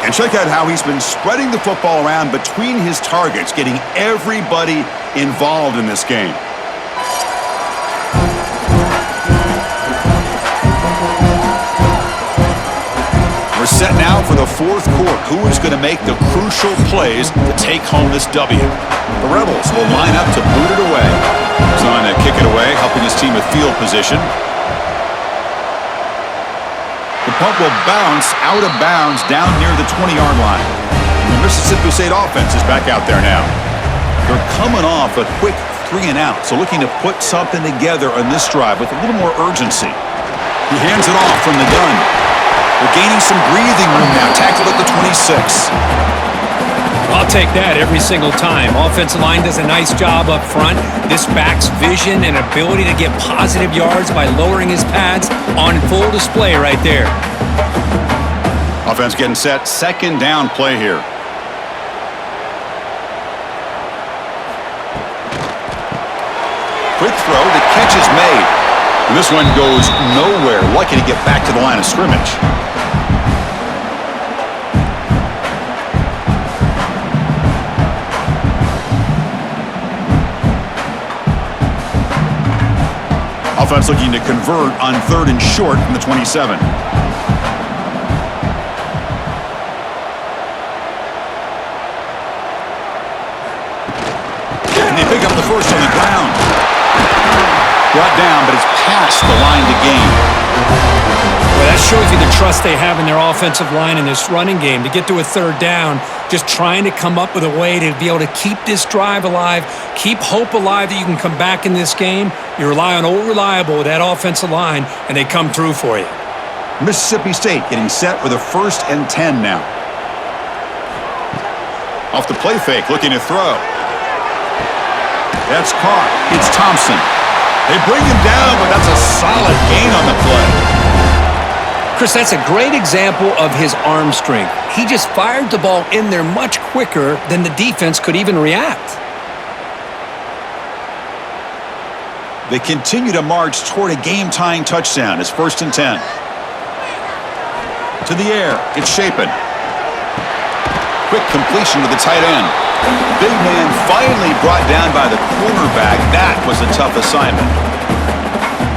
And check out how he's been spreading the football around between his targets, getting everybody involved in this game. We're set now for the 4th quarter. Who is going to make the crucial plays to take home this W? The Rebels will line up to boot it away. He's on to kick it away, helping his team with field position. The punt will bounce out of bounds down near the 20-yard line. And the Mississippi State offense is back out there now. They're coming off a quick 3-and-out, so looking to put something together on this drive with a little more urgency. He hands it off from the gun. They're gaining some breathing room now. Tackled at the 26. I'll take that every single time. Offensive line does a nice job up front. This back's vision and ability to get positive yards by lowering his pads on full display right there. Offense getting set. 2nd down play here. Quick throw. The catch is made. And this one goes nowhere. Lucky to get back to the line of scrimmage. Offense looking to convert on 3rd and short from the 27. And they pick up the first on the ground. Brought down, but it's past the line to gain. Well, that shows you the trust they have in their offensive line in this running game to get to a third down, just trying to come up with a way to be able to keep this drive alive, keep hope alive that you can come back in this game. You rely on old reliable with that offensive line, and they come through for you. Mississippi State getting set with a 1st and 10 now. Off the play fake, looking to throw. That's caught. It's Thompson. They bring him down, but that's a solid gain on the play. Chris, that's a great example of his arm strength. He just fired the ball in there much quicker than the defense could even react. They continue to march toward a game-tying touchdown. It's 1st and 10. To the air. It's Shapen. Quick completion to the tight end. Big man finally brought down by the cornerback. That was a tough assignment.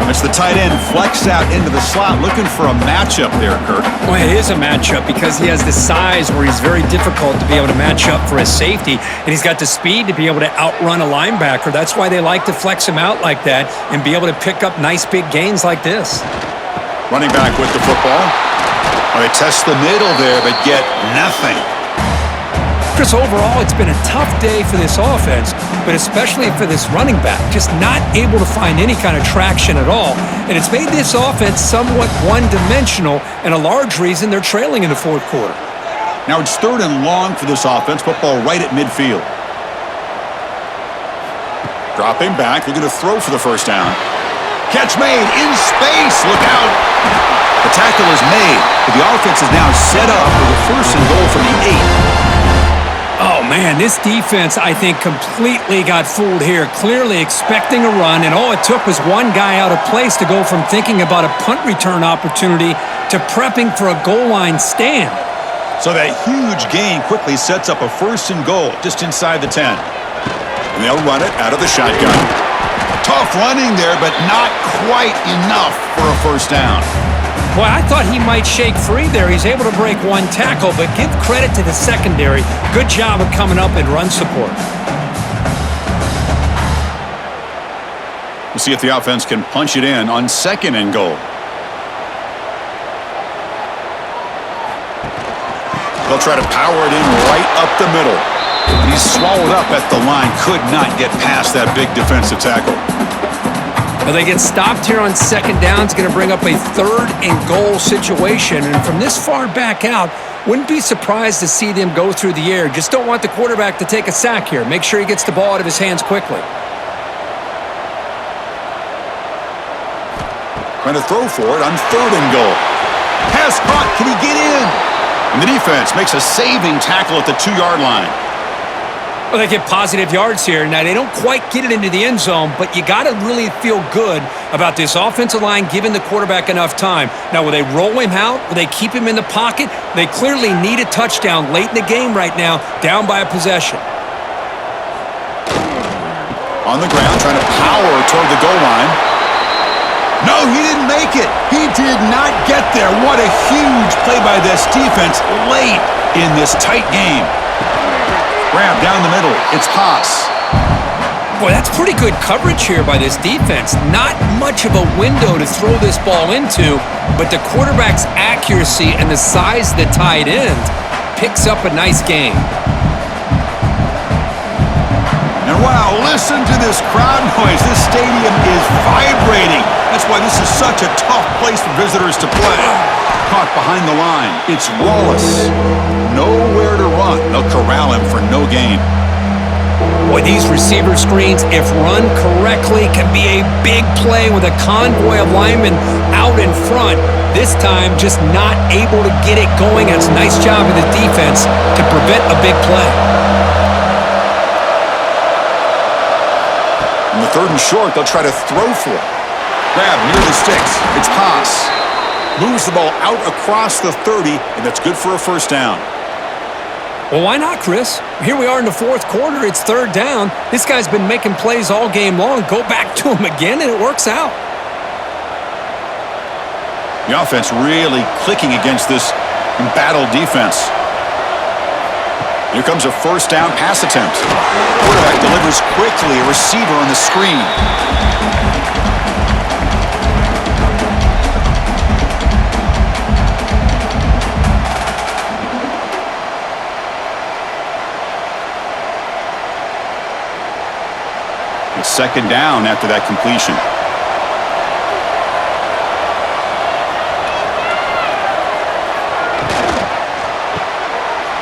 It's the tight end flexed out into the slot, looking for a matchup there, Kirk. Well, it is a matchup because he has the size where he's very difficult to be able to match up for his safety, and he's got the speed to be able to outrun a linebacker. That's why they like to flex him out like that and be able to pick up nice big gains like this. Running back with the football. Well, they test the middle there, but get nothing. Chris, overall, it's been a tough day for this offense, but especially for this running back, just not able to find any kind of traction at all. And it's made this offense somewhat one-dimensional, and a large reason they're trailing in the 4th quarter. Now it's 3rd and long for this offense. Football right at midfield. Dropping back, looking to throw for the 1st down. Catch made in space. Look out. The tackle is made, but the offense is now set up with a 1st and goal from the 8. Oh, man, this defense, I think, completely got fooled here, clearly expecting a run, and all it took was one guy out of place to go from thinking about a punt return opportunity to prepping for a goal line stand. So that huge gain quickly sets up a 1st and goal just inside the 10. And they'll run it out of the shotgun. Tough running there, but not quite enough for a 1st down. Boy, I thought he might shake free there. He's able to break one tackle, but give credit to the secondary. Good job of coming up in run support. We'll see if the offense can punch it in on 2nd and goal. They'll try to power it in right up the middle. He's swallowed up at the line. Could not get past that big defensive tackle. Well, they get stopped here on 2nd down. It's going to bring up a 3rd and goal situation. And from this far back out, wouldn't be surprised to see them go through the air. Just don't want the quarterback to take a sack here. Make sure he gets the ball out of his hands quickly. Trying to throw for it on 3rd and goal. Pass caught. Can he get in? And the defense makes a saving tackle at the 2-yard line. Well, they get positive yards here. Now, they don't quite get it into the end zone, but you got to really feel good about this offensive line giving the quarterback enough time. Now, will they roll him out? Will they keep him in the pocket? They clearly need a touchdown late in the game right now, down by a possession. On the ground, trying to power toward the goal line. No, he didn't make it. He did not get there. What a huge play by this defense late in this tight game. Grab down the middle. It's Haas. Boy, that's pretty good coverage here by this defense. Not much of a window to throw this ball into, but the quarterback's accuracy and the size of the tight end picks up a nice game. And wow, listen to this crowd noise. This stadium is vibrating. That's why this is such a tough place for visitors to play. Caught behind the line. It's Wallace. Nowhere to run. They'll corral him for no gain. Boy, these receiver screens, if run correctly, can be a big play with a convoy of linemen out in front. This time, just not able to get it going. It's a nice job of the defense to prevent a big play. In the 3rd and short, they'll try to throw for it. Grab near the sticks. It's Haas. Moves the ball out across the 30, and that's good for a 1st down. Well, why not, Chris? Here we are in the 4th quarter. It's 3rd down. This guy's been making plays all game long. Go back to him again, and it works out. The offense really clicking against this embattled defense. Here comes a 1st down pass attempt. Quarterback delivers quickly. A receiver on the screen. second down after that completion.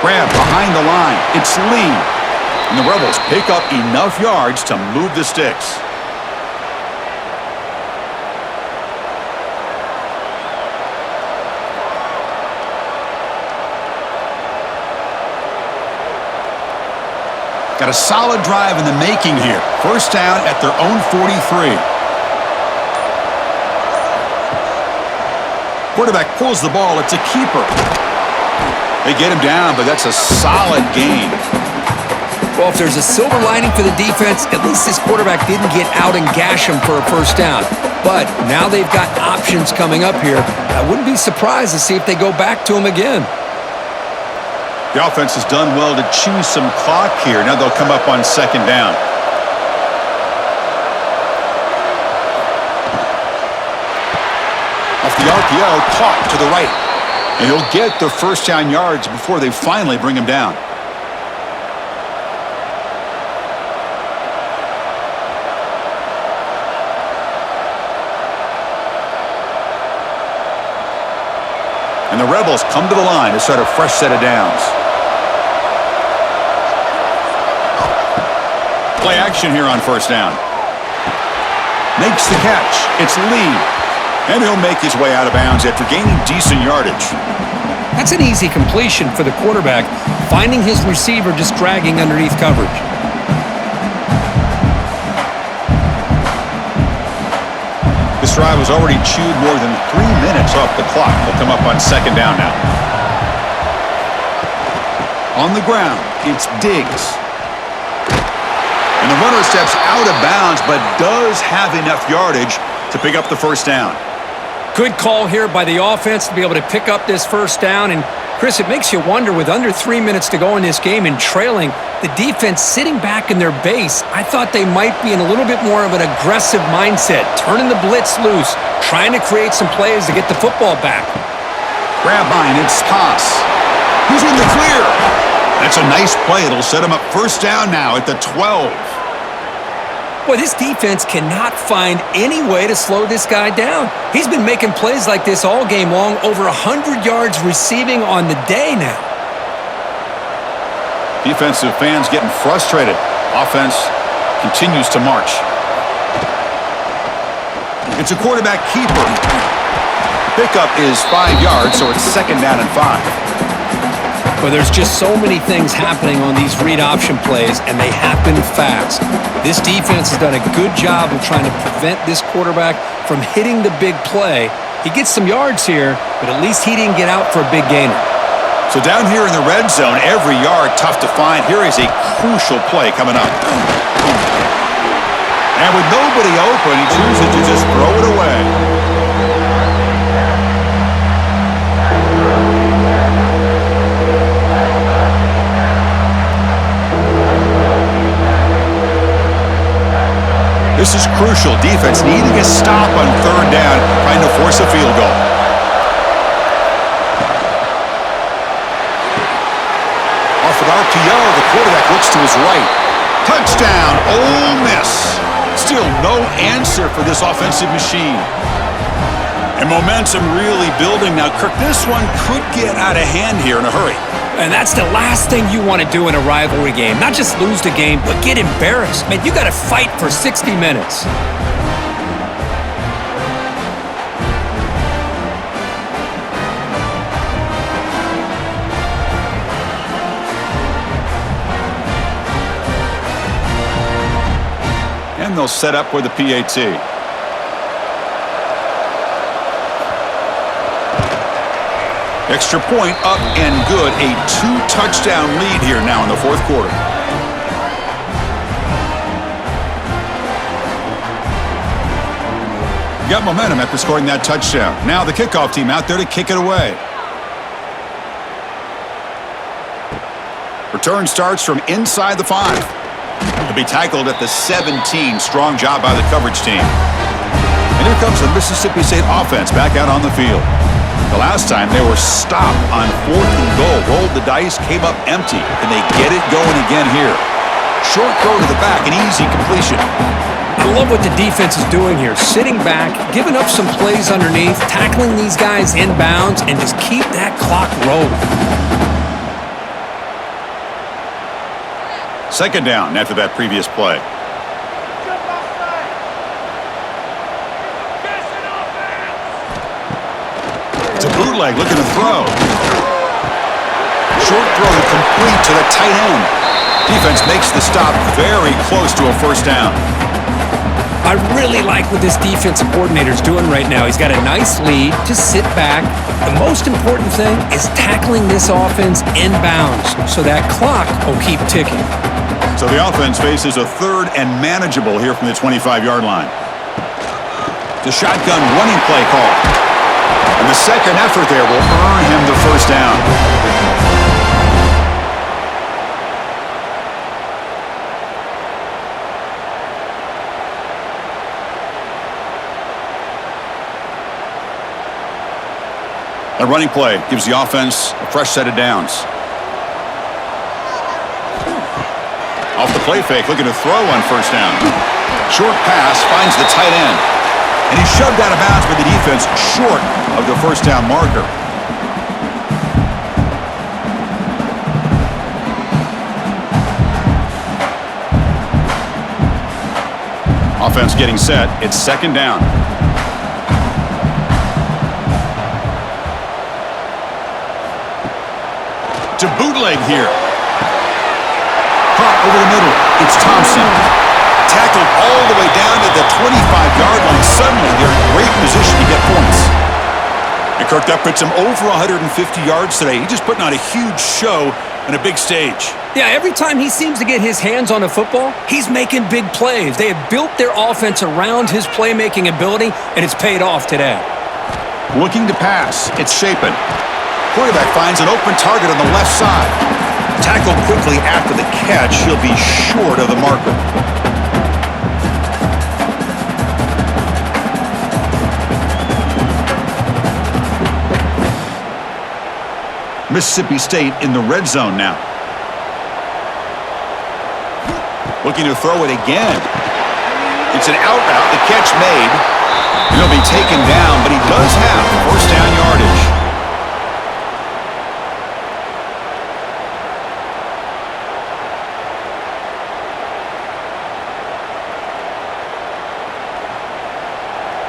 Grab behind the line. It's Lee. And the Rebels pick up enough yards to move the sticks. Got a solid drive in the making here. First down at their own 43. Quarterback pulls the ball. It's a keeper. They get him down, but that's a solid gain. Well, if there's a silver lining for the defense, at least this quarterback didn't get out and gash him for a first down. But now they've got options coming up here. I wouldn't be surprised to see if they go back to him again. The offense has done well to chew some clock here. Now they'll come up on second down. Off the RPO, caught to the right. And he'll get the first down yards before they finally bring him down. And the Rebels come to the line to start a fresh set of downs. Play action here on first down. Makes the catch. It's Lee. And he'll make his way out of bounds after gaining decent yardage. That's an easy completion for the quarterback, finding his receiver just dragging underneath coverage. This drive has already chewed more than 3 minutes off the clock. They'll come up on second down now. On the ground, it's Diggs. And the runner steps out of bounds, but does have enough yardage to pick up the first down. Good call here by the offense to be able to pick up this first down. And, Chris, it makes you wonder, with under 3 minutes to go in this game and trailing, the defense sitting back in their base, I thought they might be in a little bit more of an aggressive mindset, turning the blitz loose, trying to create some plays to get the football back. Grab line, it's Haas. He's in the clear. That's a nice play. It'll set him up first down now at the 12. Boy, this defense cannot find any way to slow this guy down. He's been making plays like this all game long, over 100 yards receiving on the day now. Defensive fans getting frustrated. Offense continues to march. It's a quarterback keeper. Pickup is 5 yards, so it's second down and 5. Well, there's just so many things happening on these read option plays, and they happen fast. This defense has done a good job of trying to prevent this quarterback from hitting the big play. He gets some yards here, but at least he didn't get out for a big gainer. So down here in the red zone, every yard tough to find. Here is a crucial play coming up. And with nobody open, he chooses to just throw it away. This is crucial. Defense needing a stop on third down, trying to force a field goal. Off an RPO, the quarterback looks to his right. Touchdown, Ole Miss. Still no answer for this offensive machine. And momentum really building now. Kirk, this one could get out of hand here in a hurry. And that's the last thing you want to do in a rivalry game. Not just lose the game, but get embarrassed. Man, you got to fight for 60 minutes. And they'll set up with a PAT. Extra point up and good. A 2-touchdown lead here now in the fourth quarter. Got momentum after scoring that touchdown. Now the kickoff team out there to kick it away. Return starts from inside the 5. To be tackled at the 17. Strong job by the coverage team. And here comes the Mississippi State offense back out on the field. The last time they were stopped on 4th and goal. Rolled the dice, came up empty. Can they get it going again here? Short throw to the back, an easy completion. love what the defense is doing here. Sitting back, giving up some plays underneath, tackling these guys inbounds, and just keep that clock rolling. Second down after that previous play. It's a bootleg looking to throw. Short throw complete to the tight end. Defense makes the stop very close to a first down. I really like what this defensive coordinator is doing right now. He's got a nice lead to sit back. The most important thing is tackling this offense inbounds so that clock will keep ticking. So the offense faces a third and manageable here from the 25-yard line. The shotgun running play call. And the second effort there will earn him the first down. A running play gives the offense a fresh set of downs. Off the play fake, looking to throw on first down. Short pass finds the tight end. And he's shoved out of bounds by the defense short of the first down marker. Offense getting set. It's second down. To bootleg here. Caught over the middle. It's Thompson. Tackled all the way down to the 25-yard line. Suddenly, they're in great position to get points. And Kirk, that puts him over 150 yards today. He's just putting on a huge show on a big stage. Yeah, every time he seems to get his hands on a football, he's making big plays. They have built their offense around his playmaking ability, and it's paid off today. Looking to pass. It's Shapen. Quarterback finds an open target on the left side. Tackled quickly after the catch. He'll be short of the marker. Mississippi State in the red zone now. Looking to throw it again. It's an out route. The catch made. He'll be taken down, but he does have first down yardage.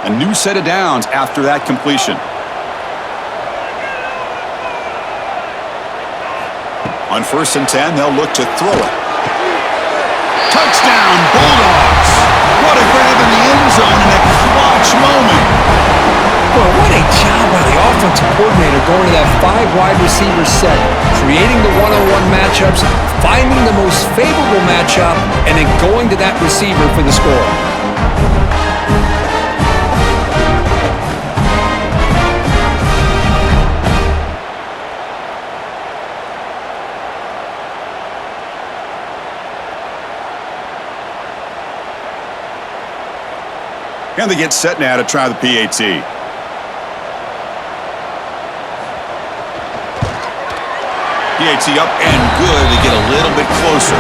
A new set of downs after that completion. On 1st and 10, they'll look to throw it. Touchdown, Bulldogs! What a grab in the end zone in a clutch moment. Boy, what a job by the offensive coordinator going to that 5 wide receiver set, creating the one-on-one matchups, finding the most favorable matchup, and then going to that receiver for the score. And they get set now to try the PAT. PAT up and good to get a little bit closer.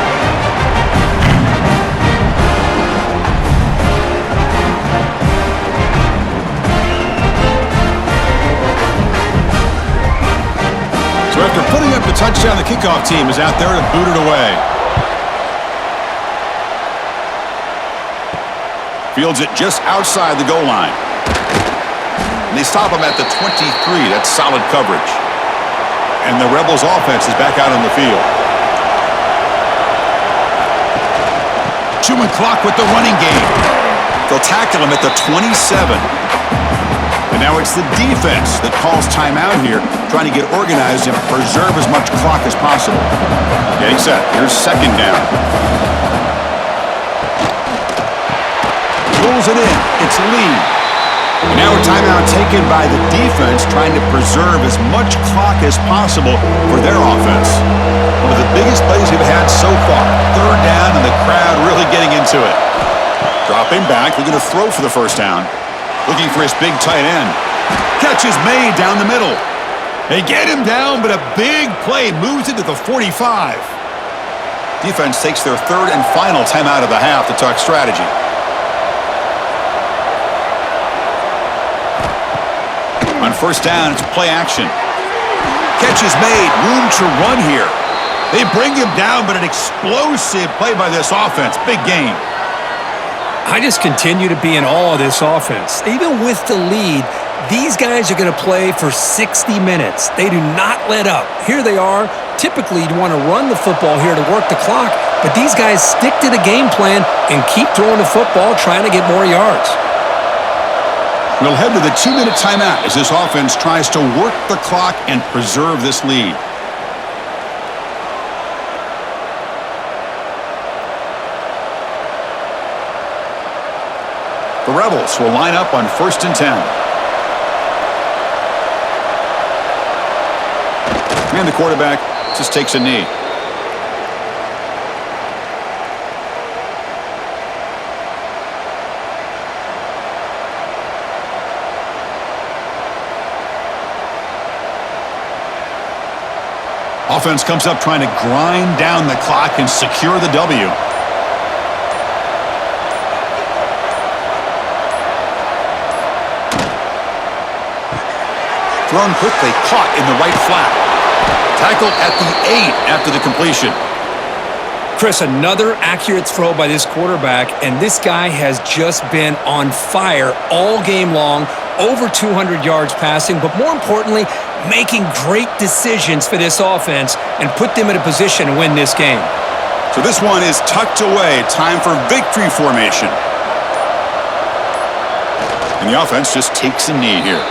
So after putting up the touchdown, the kickoff team is out there to boot it away. Fields it just outside the goal line. And they stop him at the 23. That's solid coverage. And the Rebels offense is back out on the field. Chewing clock with the running game. They'll tackle him at the 27. And now it's the defense that calls timeout here, trying to get organized and preserve as much clock as possible. Getting set. Here's second down. Pulls it in. It's Lee. And now a timeout taken by the defense, trying to preserve as much clock as possible for their offense. One of the biggest plays we've had so far. Third down, and the crowd really getting into it. Dropping back, looking to throw for the first down. Looking for his big tight end. Catch is made down the middle. They get him down, but a big play moves it to the 45. Defense takes their third and final timeout of the half to talk strategy. first down, it's play action. Catch is made, room to run here. They bring him down, but an explosive play by this offense. Big game. I just continue to be in awe of this offense. Even with the lead, these guys are going to play for 60 minutes. They do not let up. Here they are. Typically, you'd want to run the football here to work the clock, but these guys stick to the game plan and keep throwing the football, trying to get more yards. We'll head to the 2-minute timeout as this offense tries to work the clock and preserve this lead. The Rebels will line up on 1st and 10. And the quarterback just takes a knee. Offense comes up trying to grind down the clock and secure the W. Thrown quickly, caught in the right flat. Tackled at the 8 after the completion. Chris, another accurate throw by this quarterback, and this guy has just been on fire all game long, over 200 yards passing, but more importantly, making great decisions for this offense and put them in a position to win this game. So this one is tucked away. Time for victory formation. And the offense just takes a knee here.